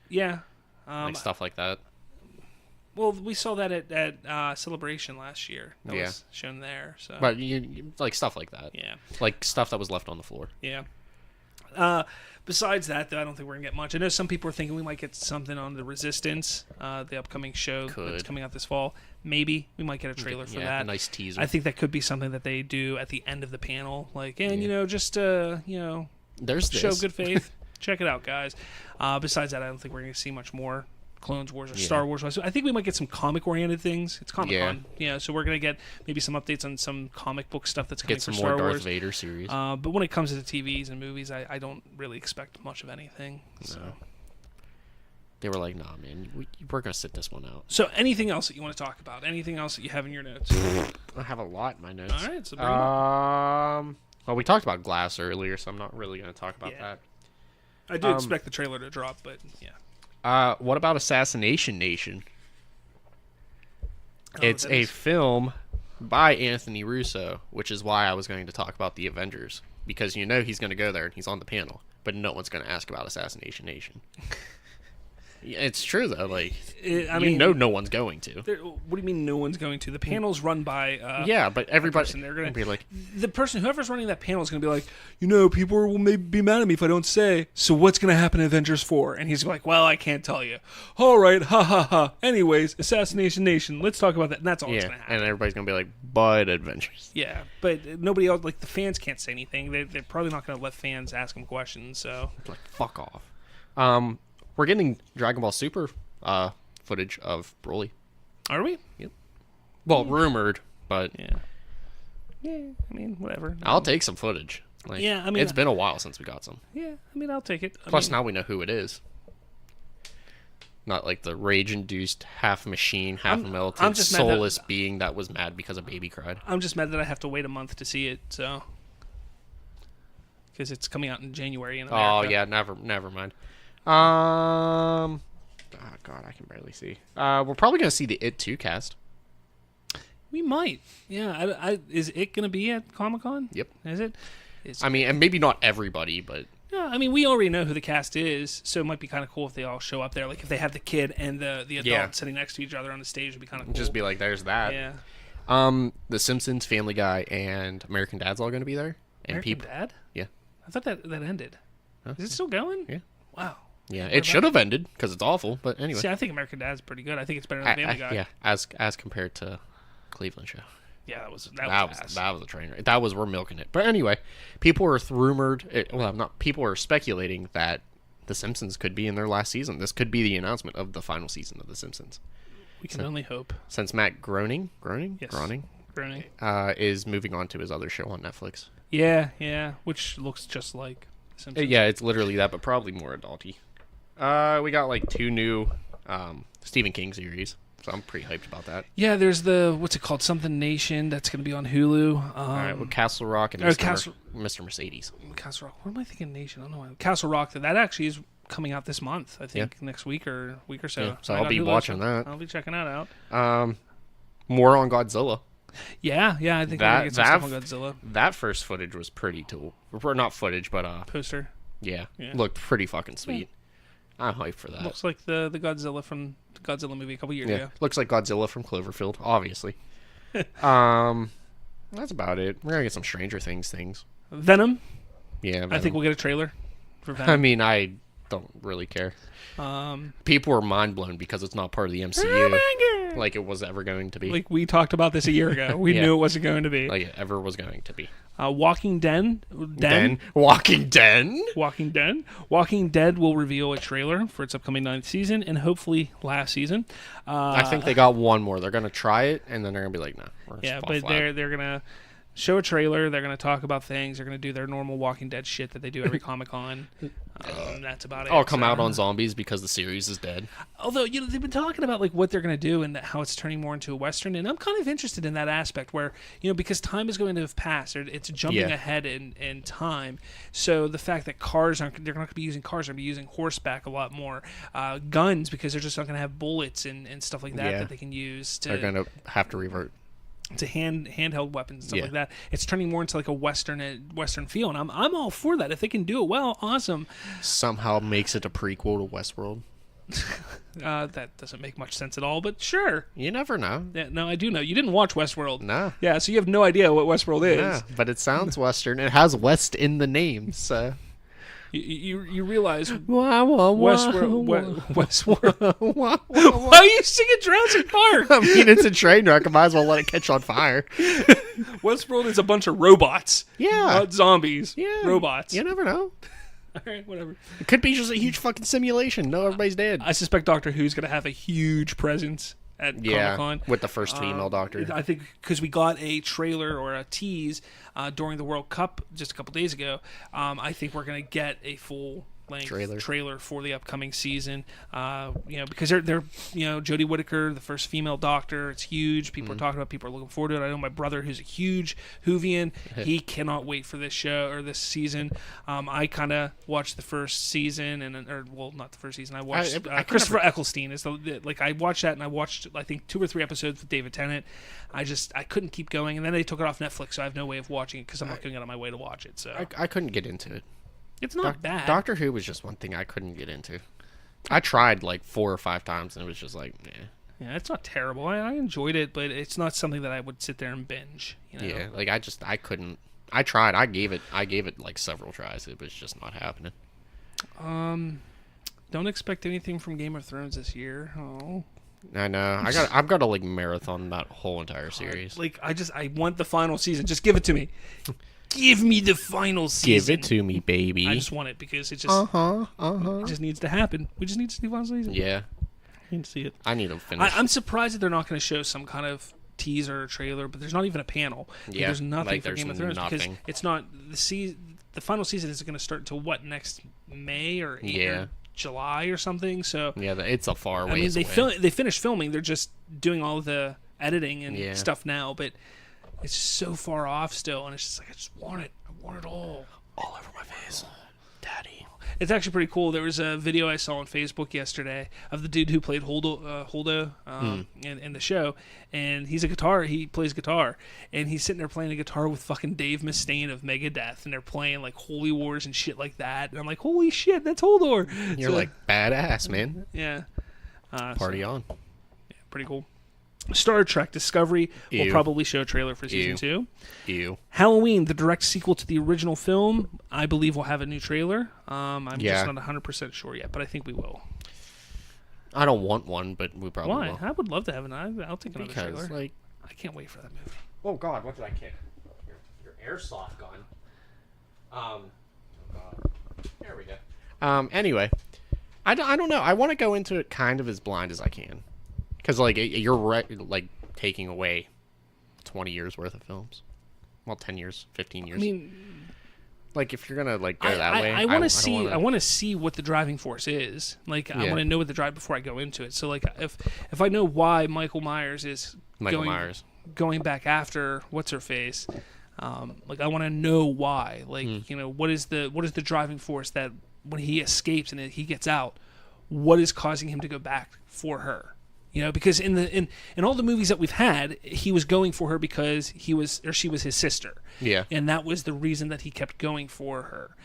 [SPEAKER 3] Yeah.
[SPEAKER 2] Like stuff like that.
[SPEAKER 3] Well, we saw that at Celebration last year. That was shown there. So.
[SPEAKER 2] But you like stuff like that.
[SPEAKER 3] Yeah.
[SPEAKER 2] Like stuff that was left on the floor.
[SPEAKER 3] Yeah. Besides that, though, I don't think we're going to get much. I know some people are thinking we might get something on the Resistance, the upcoming show that's coming out this fall. Maybe we might get a trailer for that.
[SPEAKER 2] A nice teaser.
[SPEAKER 3] I think that could be something that they do at the end of the panel. Like, and, just,
[SPEAKER 2] there's
[SPEAKER 3] show good faith. Check it out, guys. Besides that, I don't think we're going to see much more Clone Wars or Star Wars. So I think we might get some comic-oriented things. It's Comic-Con. Yeah, so we're going to get maybe some updates on some comic book stuff that's coming for Star Wars. Get some more Darth Vader series. But when it comes to the TVs and movies, I don't really expect much of anything. So.
[SPEAKER 2] No. They were like, nah, man, we're going to sit this one out.
[SPEAKER 3] So anything else that you want to talk about? Anything else that you have in your notes?
[SPEAKER 2] I have a lot in my notes.
[SPEAKER 3] All right, so bring them up.
[SPEAKER 2] Well, we talked about Glass earlier, so I'm not really going to talk about that.
[SPEAKER 3] I do expect the trailer to drop, but yeah.
[SPEAKER 2] What about Assassination Nation? It's a film by Anthony Russo, which is why I was going to talk about the Avengers. Because he's going to go there and he's on the panel, but no one's going to ask about Assassination Nation. It's true, though. Like, no one's going to.
[SPEAKER 3] What do you mean no one's going to? The panel's run by...
[SPEAKER 2] but everybody...
[SPEAKER 3] They're going to
[SPEAKER 2] be like...
[SPEAKER 3] The person, whoever's running that panel is going to be like, people will maybe be mad at me if I don't say, so what's going to happen in Avengers 4? And he's like, well, I can't tell you. All right, ha ha ha. Anyways, Assassination Nation, let's talk about that. And that's all that's going to happen.
[SPEAKER 2] And everybody's going to be like, but Avengers.
[SPEAKER 3] Yeah, but nobody else, like the fans can't say anything. They're probably not going to let fans ask them questions, so...
[SPEAKER 2] Like, fuck off. We're getting Dragon Ball Super footage of Broly.
[SPEAKER 3] Are we?
[SPEAKER 2] Yep. Well, rumored, but...
[SPEAKER 3] Yeah, I mean, whatever.
[SPEAKER 2] I'll take some footage. Like, it's been a while since we got some.
[SPEAKER 3] Yeah, I mean, I'll take it.
[SPEAKER 2] Plus, now we know who it is. Not like the rage-induced, half-machine, half-melted, soulless being that was mad because a baby cried.
[SPEAKER 3] I'm just mad that I have to wait a month to see it, so... Because it's coming out in January in America.
[SPEAKER 2] Oh, yeah, never mind. Oh, God, I can barely see. We're probably going to see the It 2 cast.
[SPEAKER 3] We might. Yeah. Is It going to be at Comic-Con?
[SPEAKER 2] Yep.
[SPEAKER 3] Is it?
[SPEAKER 2] And maybe not everybody, but...
[SPEAKER 3] Yeah, I mean, we already know who the cast is, so it might be kind of cool if they all show up there. Like, if they have the kid and the adult sitting next to each other on the stage, it would be kind of cool.
[SPEAKER 2] Just be like, there's that.
[SPEAKER 3] Yeah.
[SPEAKER 2] The Simpsons, Family Guy, and American Dad's all going to be there. And
[SPEAKER 3] American Dad?
[SPEAKER 2] Yeah.
[SPEAKER 3] I thought that ended. Huh? Is it still going?
[SPEAKER 2] Yeah.
[SPEAKER 3] Wow.
[SPEAKER 2] Yeah, it should have ended because it's awful. But anyway,
[SPEAKER 3] see, I think American Dad's pretty good. I think it's better than Family Guy.
[SPEAKER 2] Yeah, as compared to Cleveland Show.
[SPEAKER 3] Yeah, that was
[SPEAKER 2] a train wreck. We're milking it. But anyway, people were people were speculating that The Simpsons could be in their last season. This could be the announcement of the final season of The Simpsons.
[SPEAKER 3] We can only hope.
[SPEAKER 2] Since Matt Groening is moving on to his other show on Netflix.
[SPEAKER 3] Yeah, which looks just like The Simpsons.
[SPEAKER 2] Yeah, it's literally that, but probably more adulty. We got like 2 new Stephen King series, so I'm pretty hyped about that.
[SPEAKER 3] Yeah, there's what's it called? Something Nation that's going to be on Hulu.
[SPEAKER 2] All right, with Castle Rock and Mr. Mercedes.
[SPEAKER 3] Castle Rock. What am I thinking? Nation. I don't know. Castle Rock. That actually is coming out this month. I think next week or so.
[SPEAKER 2] Yeah, so I'll be watching that.
[SPEAKER 3] I'll be checking that out.
[SPEAKER 2] More on Godzilla.
[SPEAKER 3] Yeah. I think we're gonna get some stuff on Godzilla.
[SPEAKER 2] That first footage was pretty cool. Not footage, but
[SPEAKER 3] poster.
[SPEAKER 2] Yeah, looked pretty fucking sweet. I'm hyped for that.
[SPEAKER 3] Looks like the Godzilla from the Godzilla movie a couple years ago.
[SPEAKER 2] Looks like Godzilla from Cloverfield, obviously. That's about it. We're gonna get some Stranger Things.
[SPEAKER 3] Venom.
[SPEAKER 2] Yeah, Venom.
[SPEAKER 3] I think we'll get a trailer for Venom.
[SPEAKER 2] I mean, I don't really care. People were mind blown because it's not part of the MCU. Like it was ever going to be.
[SPEAKER 3] Like we talked about this a year ago. We knew it wasn't going to be.
[SPEAKER 2] Like it ever was going to be.
[SPEAKER 3] Walking Dead.
[SPEAKER 2] Walking Dead.
[SPEAKER 3] Walking Dead will reveal a trailer for its upcoming 9th season and hopefully last season.
[SPEAKER 2] I think they got one more. They're gonna try it and then they're gonna be like, no.
[SPEAKER 3] But they're gonna show a trailer. They're gonna talk about things. They're gonna do their normal Walking Dead shit that they do every Comic-Con. That's about it.
[SPEAKER 2] I'll come out on zombies because the series is dead.
[SPEAKER 3] Although they've been talking about like what they're going to do and how it's turning more into a Western, and I'm kind of interested in that aspect where because time is going to have passed, it's jumping ahead in time. So the fact that they're not going to be using cars, they're going to be using horseback a lot more, guns because they're just not going to have bullets and stuff like that they can use.
[SPEAKER 2] They're going to have to revert
[SPEAKER 3] to handheld weapons and stuff like that. It's turning more into like a Western feel, and I'm all for that. If they can do it well, awesome.
[SPEAKER 2] Somehow makes it a prequel to Westworld.
[SPEAKER 3] That doesn't make much sense at all, but sure.
[SPEAKER 2] You never know.
[SPEAKER 3] Yeah, no, I do know. You didn't watch Westworld.
[SPEAKER 2] No.
[SPEAKER 3] Yeah, so you have no idea what Westworld is.
[SPEAKER 2] Yeah, but it sounds Western. It has West in the name, so...
[SPEAKER 3] You realize
[SPEAKER 2] Westworld.
[SPEAKER 3] Why are you singing Jurassic Park?
[SPEAKER 2] I mean, it's a train wreck. I might as well let it catch on fire.
[SPEAKER 3] Westworld is a bunch of robots.
[SPEAKER 2] Yeah.
[SPEAKER 3] Not zombies.
[SPEAKER 2] Yeah.
[SPEAKER 3] Robots.
[SPEAKER 2] You never know.
[SPEAKER 3] All right, whatever.
[SPEAKER 2] It could be just a huge fucking simulation. No, everybody's dead.
[SPEAKER 3] I suspect Doctor Who's going to have a huge presence at Comic-Con.
[SPEAKER 2] With the first female Doctor.
[SPEAKER 3] I think because we got a trailer or a tease during the World Cup just a couple days ago. I think we're going to get a full trailer for the upcoming season. Because they're Jodie Whittaker, the first female Doctor. It's huge. People are talking about. People are looking forward to it. I know my brother, who's a huge Whovian, he cannot wait for this show or this season. I kind of watched the first season not the first season. I watched Christopher Eccleston. I watched that and I watched I think 2 or 3 episodes with David Tennant. I couldn't keep going, and then they took it off Netflix, so I have no way of watching it because I'm not going out of my way to watch it. So
[SPEAKER 2] I couldn't get into it.
[SPEAKER 3] It's not bad.
[SPEAKER 2] Doctor Who was just one thing I couldn't get into. I tried like 4 or 5 times, and it was just like,
[SPEAKER 3] Yeah, it's not terrible. I enjoyed it, but it's not something that I would sit there and binge.
[SPEAKER 2] Yeah, like I couldn't. I tried. I gave it like several tries. It was just not happening.
[SPEAKER 3] Don't expect anything from Game of Thrones this year. Oh.
[SPEAKER 2] I know. I've got to like marathon that whole entire series.
[SPEAKER 3] Like I want the final season. Just give it to me. Give me the final season.
[SPEAKER 2] Give it to me, baby.
[SPEAKER 3] I just want it because it just it just needs to happen. We just need to see the final season.
[SPEAKER 2] Yeah.
[SPEAKER 3] I need to see it.
[SPEAKER 2] I need to finish.
[SPEAKER 3] I'm surprised that they're not going to show some kind of teaser or trailer, but there's not even a panel.
[SPEAKER 2] Yeah.
[SPEAKER 3] There's nothing for
[SPEAKER 2] there's
[SPEAKER 3] Game of Thrones
[SPEAKER 2] nothing.
[SPEAKER 3] because it's not the final season isn't going to start until next May or July or something. So
[SPEAKER 2] yeah, it's a far way.
[SPEAKER 3] I mean, they finished filming. They're just doing all the editing and stuff now, but it's just so far off still, and it's just like I just want it. I want it all
[SPEAKER 2] over my face, Daddy.
[SPEAKER 3] It's actually pretty cool. There was a video I saw on Facebook yesterday of the dude who played Holdo in the show, and he's a guitar. He plays guitar, and he's sitting there playing a guitar with fucking Dave Mustaine of Megadeth, and they're playing like Holy Wars and shit like that. And I'm like, holy shit, that's Holdor.
[SPEAKER 2] You're like badass, man.
[SPEAKER 3] Yeah.
[SPEAKER 2] Party on.
[SPEAKER 3] Yeah, pretty cool. Star Trek Discovery will probably show a trailer for season 2. Halloween, the direct sequel to the original film, I believe will have a new trailer. I'm just not 100% sure yet, but I think we will.
[SPEAKER 2] I don't want one, but we probably will.
[SPEAKER 3] I would love to have I'll take another trailer. I can't wait for that movie.
[SPEAKER 2] Oh God, what did I kick? Your airsoft gun. Oh God. There we go. Anyway, I don't know. I want to go into it kind of as blind as I can, because like you're like taking away 20 years worth of films. Well, 10 years, 15 years.
[SPEAKER 3] I mean,
[SPEAKER 2] like if you're gonna like go that way,
[SPEAKER 3] I want to see. I want to see what the driving force is. Like I want to know what the drive before I go into it. So like if I know why Michael Myers is going back after what's her face, like I want to know why. Like you know what is the driving force that when he escapes and he gets out, what is causing him to go back for her? You know, because in all the movies that we've had, he was going for her because she was his sister.
[SPEAKER 2] Yeah. And
[SPEAKER 3] that was the reason that he kept going for her.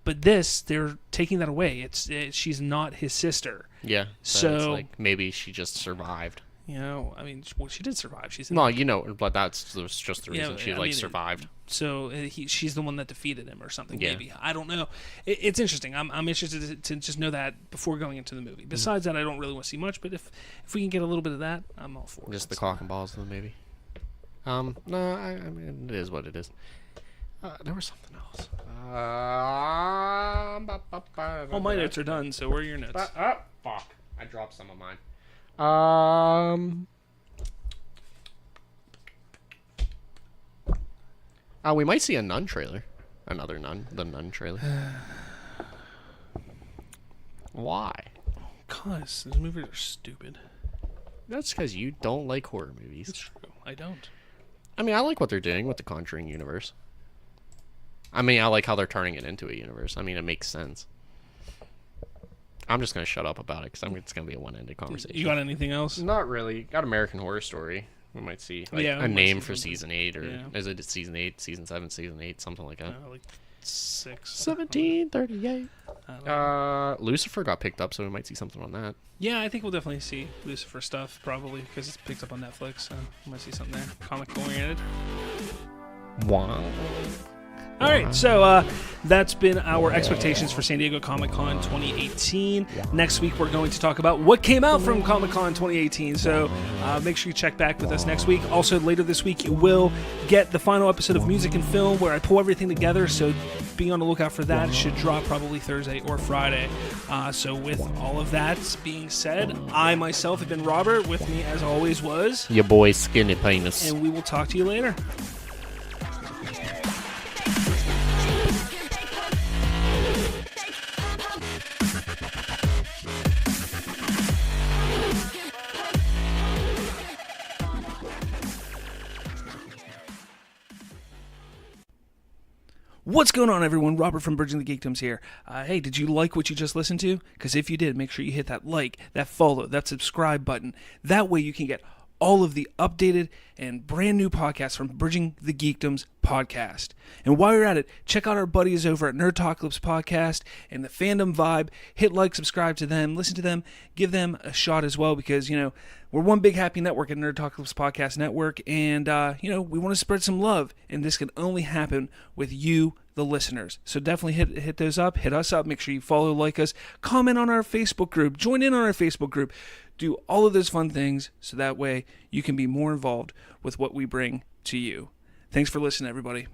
[SPEAKER 3] But they're taking that away. She's not his sister.
[SPEAKER 2] Yeah.
[SPEAKER 3] So
[SPEAKER 2] it's like maybe she just survived.
[SPEAKER 3] You know, I mean, well, she did survive. She's
[SPEAKER 2] but that's just the reason she survived.
[SPEAKER 3] So she's the one that defeated him or something. Yeah. Maybe I don't know. It's interesting. I'm interested to just know that before going into the movie. Besides that, I don't really want to see much. But if we can get a little bit of that, I'm all for it.
[SPEAKER 2] Just the cock and balls of the movie. No, I mean it is what it is. There was something else.
[SPEAKER 3] All my notes are done. So where are your notes?
[SPEAKER 2] Fuck! I dropped some of mine. We might see a Nun trailer. Another Nun. The Nun trailer. Why?
[SPEAKER 3] Because those movies are stupid.
[SPEAKER 2] That's because you don't like horror movies.
[SPEAKER 3] It's true. I don't.
[SPEAKER 2] I mean, I like what they're doing with the Conjuring universe. I mean, I like how they're turning it into a universe. I mean, it makes sense. I'm just going to shut up about it because it's going to be a one-ended conversation.
[SPEAKER 3] You got anything else?
[SPEAKER 2] Not really. Got American Horror Story. We might see a name for season 8 or is it season 8, season 7, season 8, something like that.
[SPEAKER 3] Like 6.
[SPEAKER 2] 1738. Lucifer got picked up, so we might see something on that.
[SPEAKER 3] Yeah, I think we'll definitely see Lucifer stuff probably because it's picked up on Netflix. So we might see something there. Comic oriented.
[SPEAKER 2] Wow.
[SPEAKER 3] All right, so that's been our expectations for San Diego Comic-Con 2018. Next week, we're going to talk about what came out from Comic-Con 2018, so make sure you check back with us next week. Also, later this week, you will get the final episode of Music and Film, where I pull everything together, so be on the lookout for that. It should drop probably Thursday or Friday. So with all of that being said, I myself have been Robert. With me, as always, was...
[SPEAKER 2] your boy, Skinny Penis.
[SPEAKER 3] And we will talk to you later. What's going on, everyone? Robert from Bridging the Geekdoms here. Hey, did you like what you just listened to? Because if you did, make sure you hit that like, that follow, that subscribe button. That way you can get all of the updated and brand new podcasts from Bridging the Geekdoms podcast. And while you're at it, check out our buddies over at Nerdtalkalypse podcast and the Fandom Vibe. Hit like, subscribe to them, listen to them, give them a shot as well because, you know, we're one big happy network at Nerdtalkalypse Podcast Network, and, you know, we want to spread some love, and this can only happen with you, the listeners. So definitely hit those up, hit us up, make sure you follow, like us, comment on our Facebook group, join in on our Facebook group, do all of those fun things so that way you can be more involved with what we bring to you. Thanks for listening, everybody.